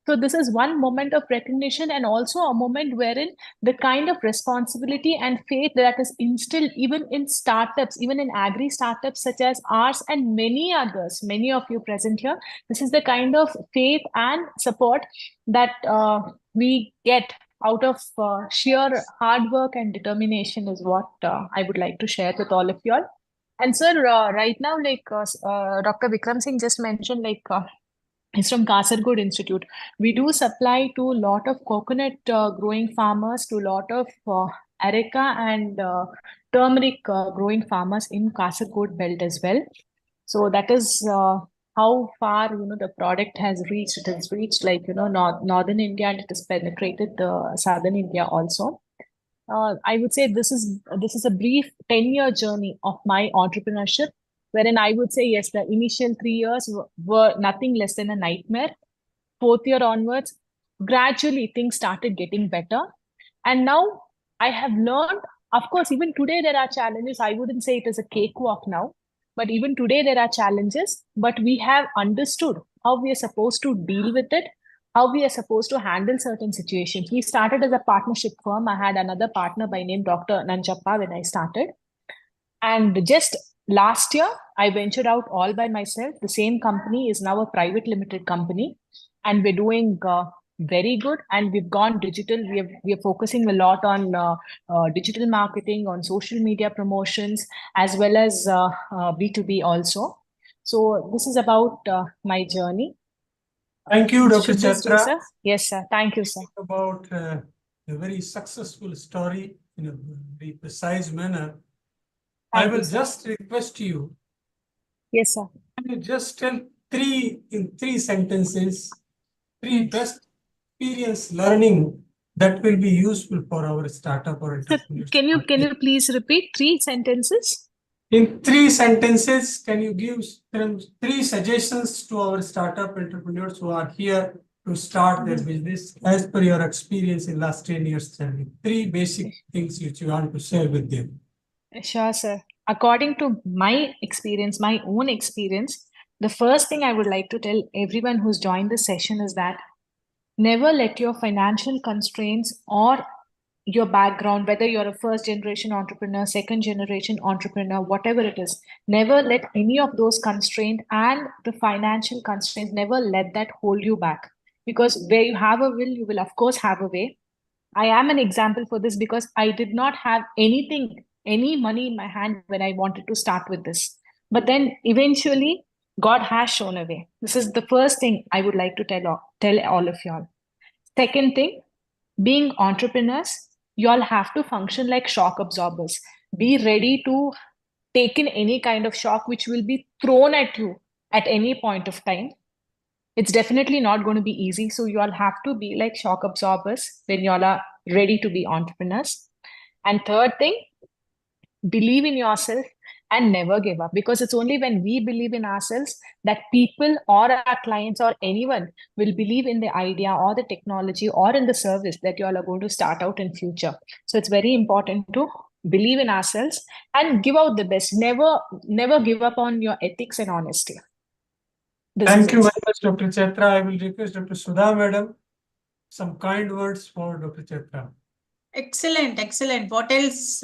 So this is one moment of recognition, and also a moment wherein the kind of responsibility and faith that is instilled even in startups, even in agri startups such as ours and many others, many of you present here, this is the kind of faith and support that we get out of sheer hard work and determination is what I would like to share with all of you all. And sir, right now, Dr. Vikram Singh just mentioned, it's from Kasargod Institute. We do supply to a lot of coconut growing farmers, to a lot of areca and turmeric growing farmers in Kasargod belt as well. So that is how far the product has reached. It has reached northern India, and it has penetrated the southern India also. I would say this is a brief 10-year journey of my entrepreneurship, wherein I would say, yes, the initial 3 years were nothing less than a nightmare. 4th year onwards, gradually things started getting better. And now I have learned, of course, even today there are challenges. I wouldn't say it is a cakewalk now, but even today there are challenges, but we have understood how we are supposed to deal with it, how we are supposed to handle certain situations. We started as a partnership firm. I had another partner by name Dr. Nanjappa when I started. And just last year, I ventured out all by myself. The same company is now a private limited company, and we're doing very good. And we've gone digital. We are focusing a lot on digital marketing, on social media promotions, as well as B2B also. So this is about my journey. Thank you, Dr. Should this be, Chatra. sir? Yes, sir. Thank you, sir. About a very successful story in a very precise manner. I Thank will you, sir. just request you, Yes, sir. can you just tell in three sentences, three best experience learning that will be useful for our startup or Sir, entrepreneurs. can you please repeat 3 sentences? In 3 sentences, can you give them 3 suggestions to our startup entrepreneurs who are here to start their business as per your experience in last 10 years study? 3 basic things which you want to share with them. Sure, sir. According to my experience, my own experience, the first thing I would like to tell everyone who's joined the session is that never let your financial constraints or your background, whether you're a first generation entrepreneur, second generation entrepreneur, whatever it is, never let any of those constraints and the financial constraints, never let that hold you back. Because where you have a will, you will, of course, have a way. I am an example for this because I did not have anything, any money in my hand when I wanted to start with this. But then eventually, God has shown a way. This is the first thing I would like to tell all of y'all. Second thing, being entrepreneurs, you all have to function like shock absorbers. Be ready to take in any kind of shock which will be thrown at you at any point of time. It's definitely not going to be easy. So you all have to be like shock absorbers when you all are ready to be entrepreneurs. And third thing, believe in yourself and never give up, because it's only when we believe in ourselves that people or our clients or anyone will believe in the idea or the technology or in the service that you all are going to start out in future. So it's very important to believe in ourselves and give out the best. Never give up on your ethics and honesty. Thank you very much, Dr. Chatra. I will request Dr. Sudha Madam some kind words for Dr. Chatra. Excellent, excellent. What else?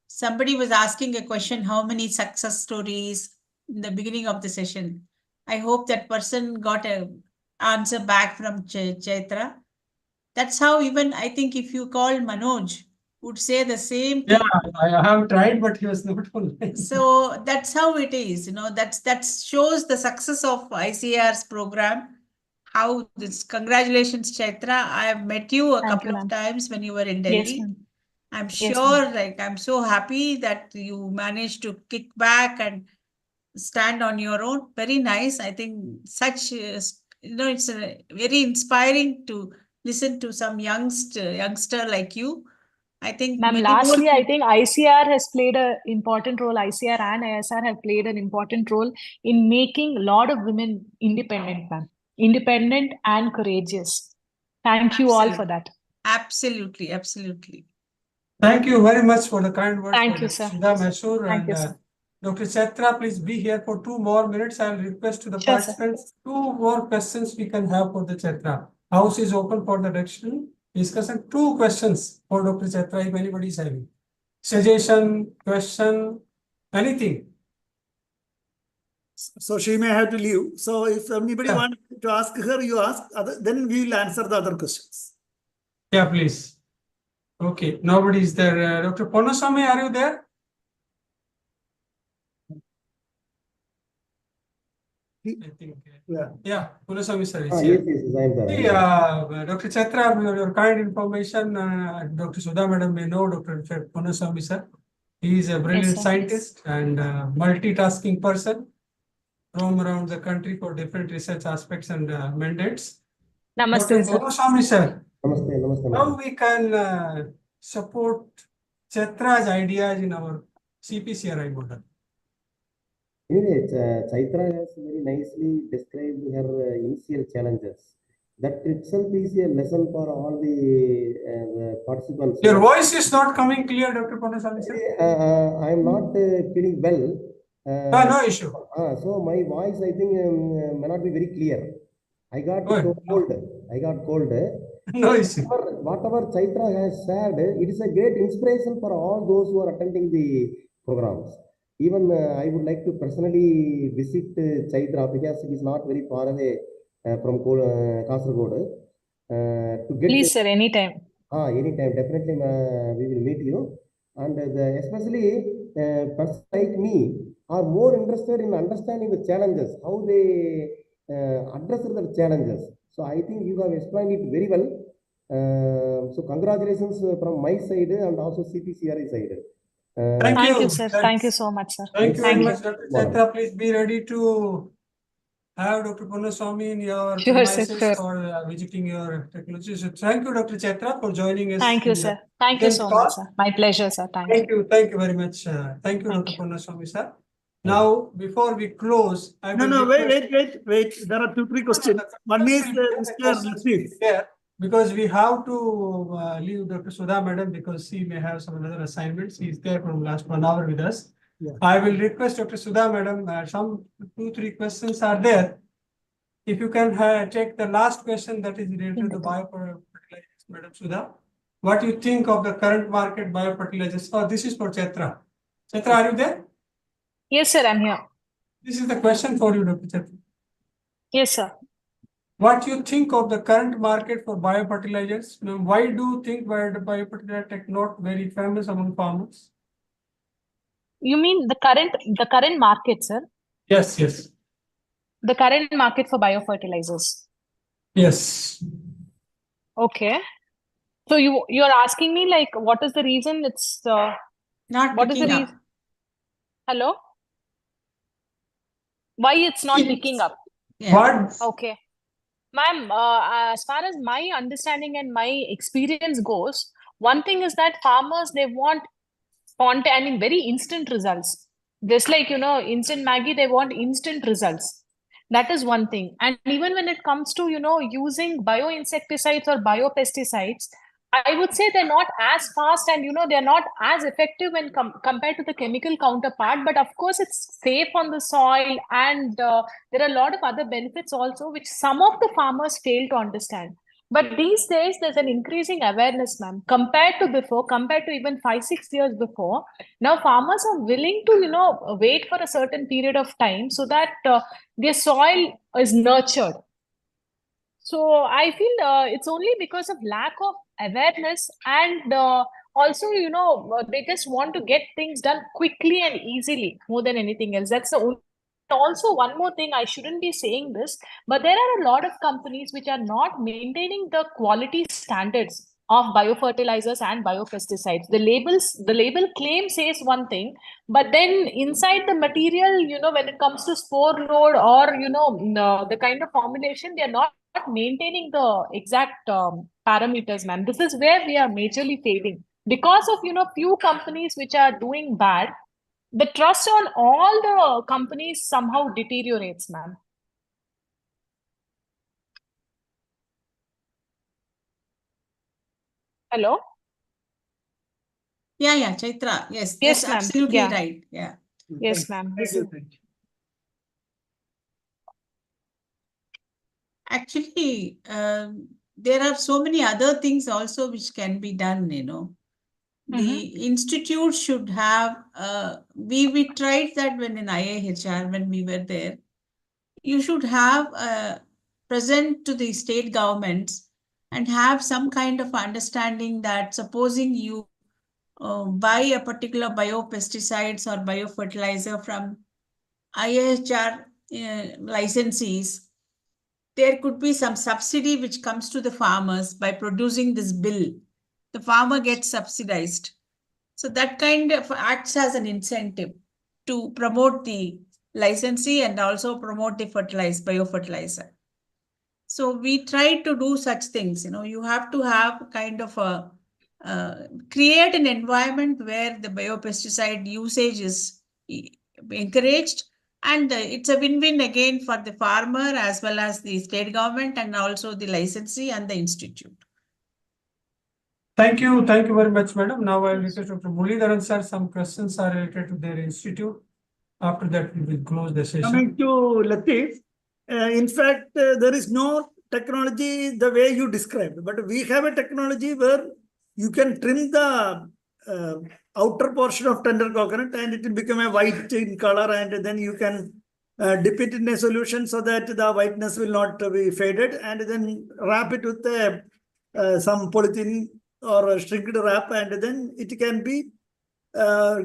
Somebody was asking a question, how many success stories in the beginning of the session? I hope that person got an answer back from Chaitra. That's how even I think if you call Manoj, would say the same thing. Yeah, I have tried, but he was not online. So that's how it is, that shows the success of ICR's program. How this, congratulations, Chaitra. I have met you a couple of times when you were in Delhi. Yes, ma'am. I'm Yes, sure, I'm so happy that you managed to kick back and stand on your own. Very nice. I think such, it's very inspiring to listen to some youngster like you. I think ma'am, many lastly, more I think ICR has played an important role. ICR and ISR have played an important role in making a lot of women independent, ma'am. Independent and courageous. Thank you all for that. Absolutely, absolutely. Thank you very much for the kind words. Thank you, sir. Sudha Mysore Thank and you, sir. Dr. Chatra, please be here for 2 more minutes. I will request to the Sure, sir. participants 2 more questions we can have for the Chatra. House is open for the discussion. 2 questions for Dr. Chatra if anybody is having. Suggestion, question, anything. So she may have to leave. So if anybody Yeah. wants to ask her, you ask, then we will answer the other questions. Yeah, please. Okay, nobody is there. Dr. Ponuswamy, are you there? I think. Yeah, Ponuswamy sir is here. Yes, I am there. See, Dr. Chatra, your kind information, Dr. Sudha Madam may know Dr. Ponuswamy sir. He is a brilliant sir. scientist and multitasking person, roam around the country for different research aspects and mandates. Namaste, Dr. sir. Ponuswamy sir, Namaste. how we can support Chatra's ideas in our CPCRI model? Anyway, Chaitra has very nicely described her initial challenges. That itself is a lesson for all the participants. Your voice is not coming clear, Dr. Ponuswamy sir. I am not feeling well. No issue. So my voice, I think, may not be very clear. I got Good. cold. I got cold. No issue. Whatever Chaitra has shared, it is a great inspiration for all those who are attending the programs. Even I would like to personally visit Chaitra because it is not very far away from Kasaragod. To get Please, sir, anytime. anytime, definitely we will meet you. And especially persons like me are more interested in understanding the challenges, how they address the challenges. So I think you have explained it very well. So congratulations from my side and also CPCRI side. Thank Thank you, you. sir. Thank you so much, sir. Thank you very Thank you. much, Dr. Chaitra. Please be ready to have Dr. Purnaswamy in your Sure, sir. premises Sure. for visiting your technology. So thank you, Dr. Chaitra, for joining us. Thank you, in sir. the Thank you this so call. much, sir. My pleasure, sir. Thank you. Thank you. Thank you very much. Thank you, Thank Dr. you. Purnaswamy, sir. Now, before we close, I will No, wait. request. There are 2-3 No, questions. the One is questions will be there, the Mr. questions will be Latif. there, because we have to leave Dr. Sudha madam because she may have some other assignments. She is there from last 1 hour with us. Yeah. I will request Dr. Sudha madam, some 2-3 questions are there. If you can take the last question that is related to the biofertilizers, Madam Sudha. What do you think of the current market biofertilizers? Oh, this is for Chaitra. Chaitra, are you there? Yes, sir. I'm here. This is the question for you, Dr. Chaitra. Yes, sir. What do you think of the current market for biofertilizers? Why do you think biofertilizer tech not very famous among farmers? You mean the current market, sir? Yes, yes, The current market for biofertilizers. yes. Okay. So you're asking me like what is the reason it's Not what is the picking up. reason? Hello? Why it's not Yes. picking up? Yeah. What? Okay. Ma'am, as far as my understanding and my experience goes, one thing is that farmers, they want very instant results. Just like, instant Maggie, they want instant results. That is one thing. And even when it comes to, using bioinsecticides or biopesticides, I would say they're not as fast and, they're not as effective when compared to the chemical counterpart. But of course, it's safe on the soil, and there are a lot of other benefits also, which some of the farmers fail to understand. But these days, there's an increasing awareness, ma'am, compared to before, compared to even 5-6 years before. Now, farmers are willing to, wait for a certain period of time so that their soil is nurtured. So I feel it's only because of lack of awareness, and also, they just want to get things done quickly and easily more than anything else. That's the only. Also, one more thing, I shouldn't be saying this, but there are a lot of companies which are not maintaining the quality standards of biofertilizers and biopesticides. The label claim says one thing, but then inside the material, when it comes to spore load or, the kind of formulation, they are not maintaining the exact parameters, ma'am. This is where we are majorly failing because of, few companies which are doing bad. The trust on all the companies somehow deteriorates, ma'am. Hello? Yeah, Chaitra. Yes, Yes, that's ma'am. absolutely Yeah. right. Yeah. Yes, ma'am. Thank you. Actually, there are so many other things also which can be done, The institute should have, we tried that when in IIHR, when we were there. You should have present to the state governments and have some kind of understanding that supposing you buy a particular biopesticides or biofertilizer from IIHR licensees, there could be some subsidy which comes to the farmers by producing this bill. The farmer gets subsidized. So that kind of acts as an incentive to promote the licensee and also promote the biofertilizer. So we try to do such things. You have to have kind of a create an environment where the biopesticide usage is encouraged, and it's a win-win again for the farmer as well as the state government and also the licensee and the institute. Thank you very much, madam. Now I will request Dr. Muralidharan sir. Some questions are related to their institute. After that, we will close the session. Coming to Latif, in fact, there is no technology the way you described, but we have a technology where you can trim the outer portion of tender coconut and it will become a white in color, and then you can dip it in a solution so that the whiteness will not be faded, and then wrap it with some polythene or a shrinked wrap, and then it can be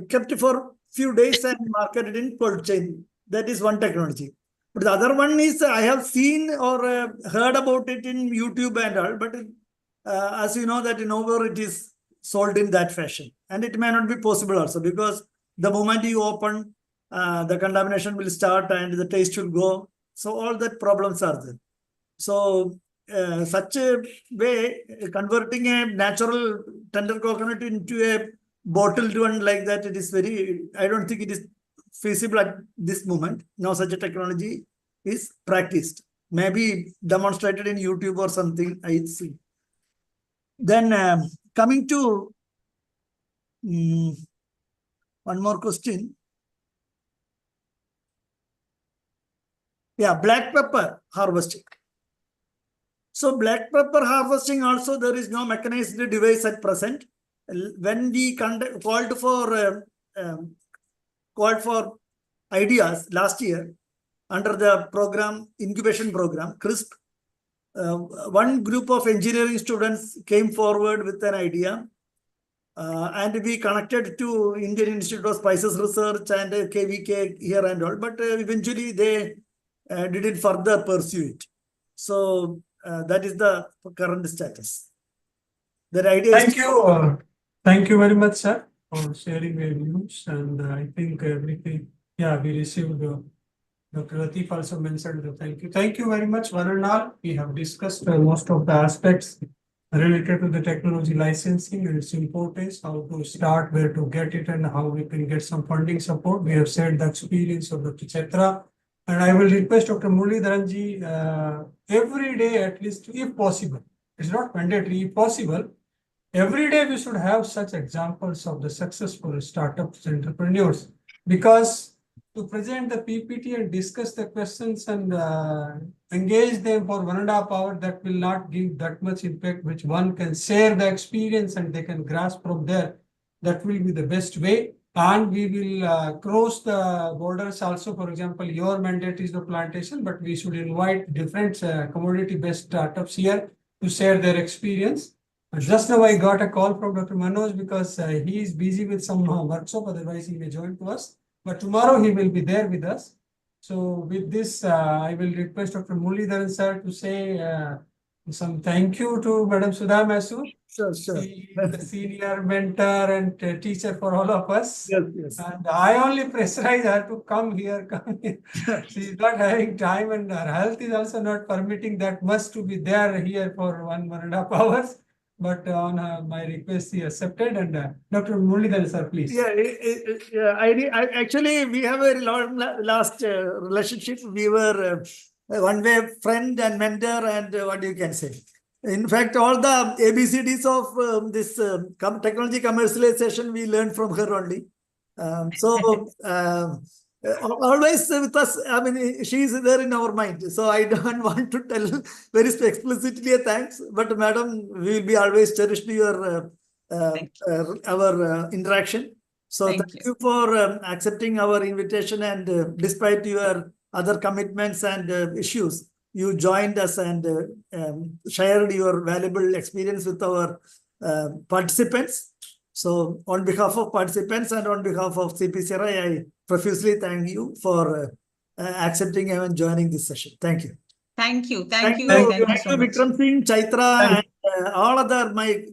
kept for few days and marketed in cold chain. That is one technology. But the other one is I have seen or heard about it in YouTube and all, but as you know that nowhere it is sold in that fashion, and it may not be possible also, because the moment you open, the contamination will start and the taste will go. So all that problems are there. So such a way, converting a natural tender coconut into a bottled one like that, it is very, I don't think it is feasible at this moment. No such a technology is practiced. Maybe demonstrated in YouTube or something, I see. Then coming to one more question. Yeah, black pepper harvesting. So black pepper harvesting also, there is no mechanized device at present. When we called for ideas last year under the program, incubation program, CRISP, one group of engineering students came forward with an idea, and we connected to Indian Institute of Spices Research and KVK here and all, but eventually they didn't further pursue it. So that is the current status. That idea. Thank you. Thank you very much, sir, for sharing your views. And I think everything, yeah, we received. Dr. Latif also mentioned the thank you. Thank you very much, one and all. We have discussed most of the aspects related to the technology licensing and its importance, how to start, where to get it, and how we can get some funding support. We have shared the experience of Dr. Chitra. And I will request Dr. Muralidharanji every day, at least, if possible. It's not mandatory, if possible. Every day we should have such examples of the successful startups and entrepreneurs, because to present the PPT and discuss the questions and engage them for 1.5 hours, that will not give that much impact, which one can share the experience and they can grasp from there. That will be the best way. And we will cross the borders also. For example, your mandate is the plantation, but we should invite different commodity-based startups here to share their experience. Just now I got a call from Dr. Manoj because he is busy with some workshop, otherwise he may join to us. But tomorrow he will be there with us. So with this, I will request Dr. Muralidharan sir to say some thank you to Madam Sudha Masur. Sure. The senior mentor and teacher for all of us. Yes. And I only pressurize her to come here. She is not having time, and her health is also not permitting that much to be there here for 1.5 hours. But on my request, he accepted. And Dr. Muralidharan sir, please. Yeah, I actually, we have a long last relationship. We were one way friend and mentor, and what you can say. In fact, all the ABCDs of this technology commercialization we learned from her only. Always with us. I mean, she is there in our mind. So I don't want to tell very explicitly thanks, but madam, we will be always cherished your our interaction. So thank you for accepting our invitation, and despite your other commitments and issues, you joined us and shared your valuable experience with our participants. So on behalf of participants and on behalf of CPCRI, I profusely thank you for accepting and joining this session. Thank you. Thank you. Thank you, So much. Vikram Singh, Chaitra, and all other my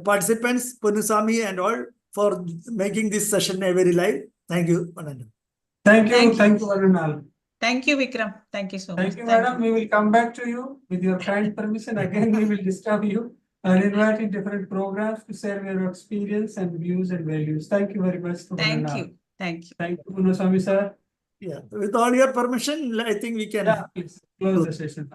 participants, Punusami and all, for making this session a very live. Thank you, Ananda. Thank you, Ananda. Thank you, Vikram. Thank you so much. Thank you, madam. We will come back to you with your kind permission. Again, we will disturb you and invite in different programs to share your experience and views and values. Thank you very much. Thank you. Thank you, Punusami sir. Yeah, with all your permission, I think we can please close the session.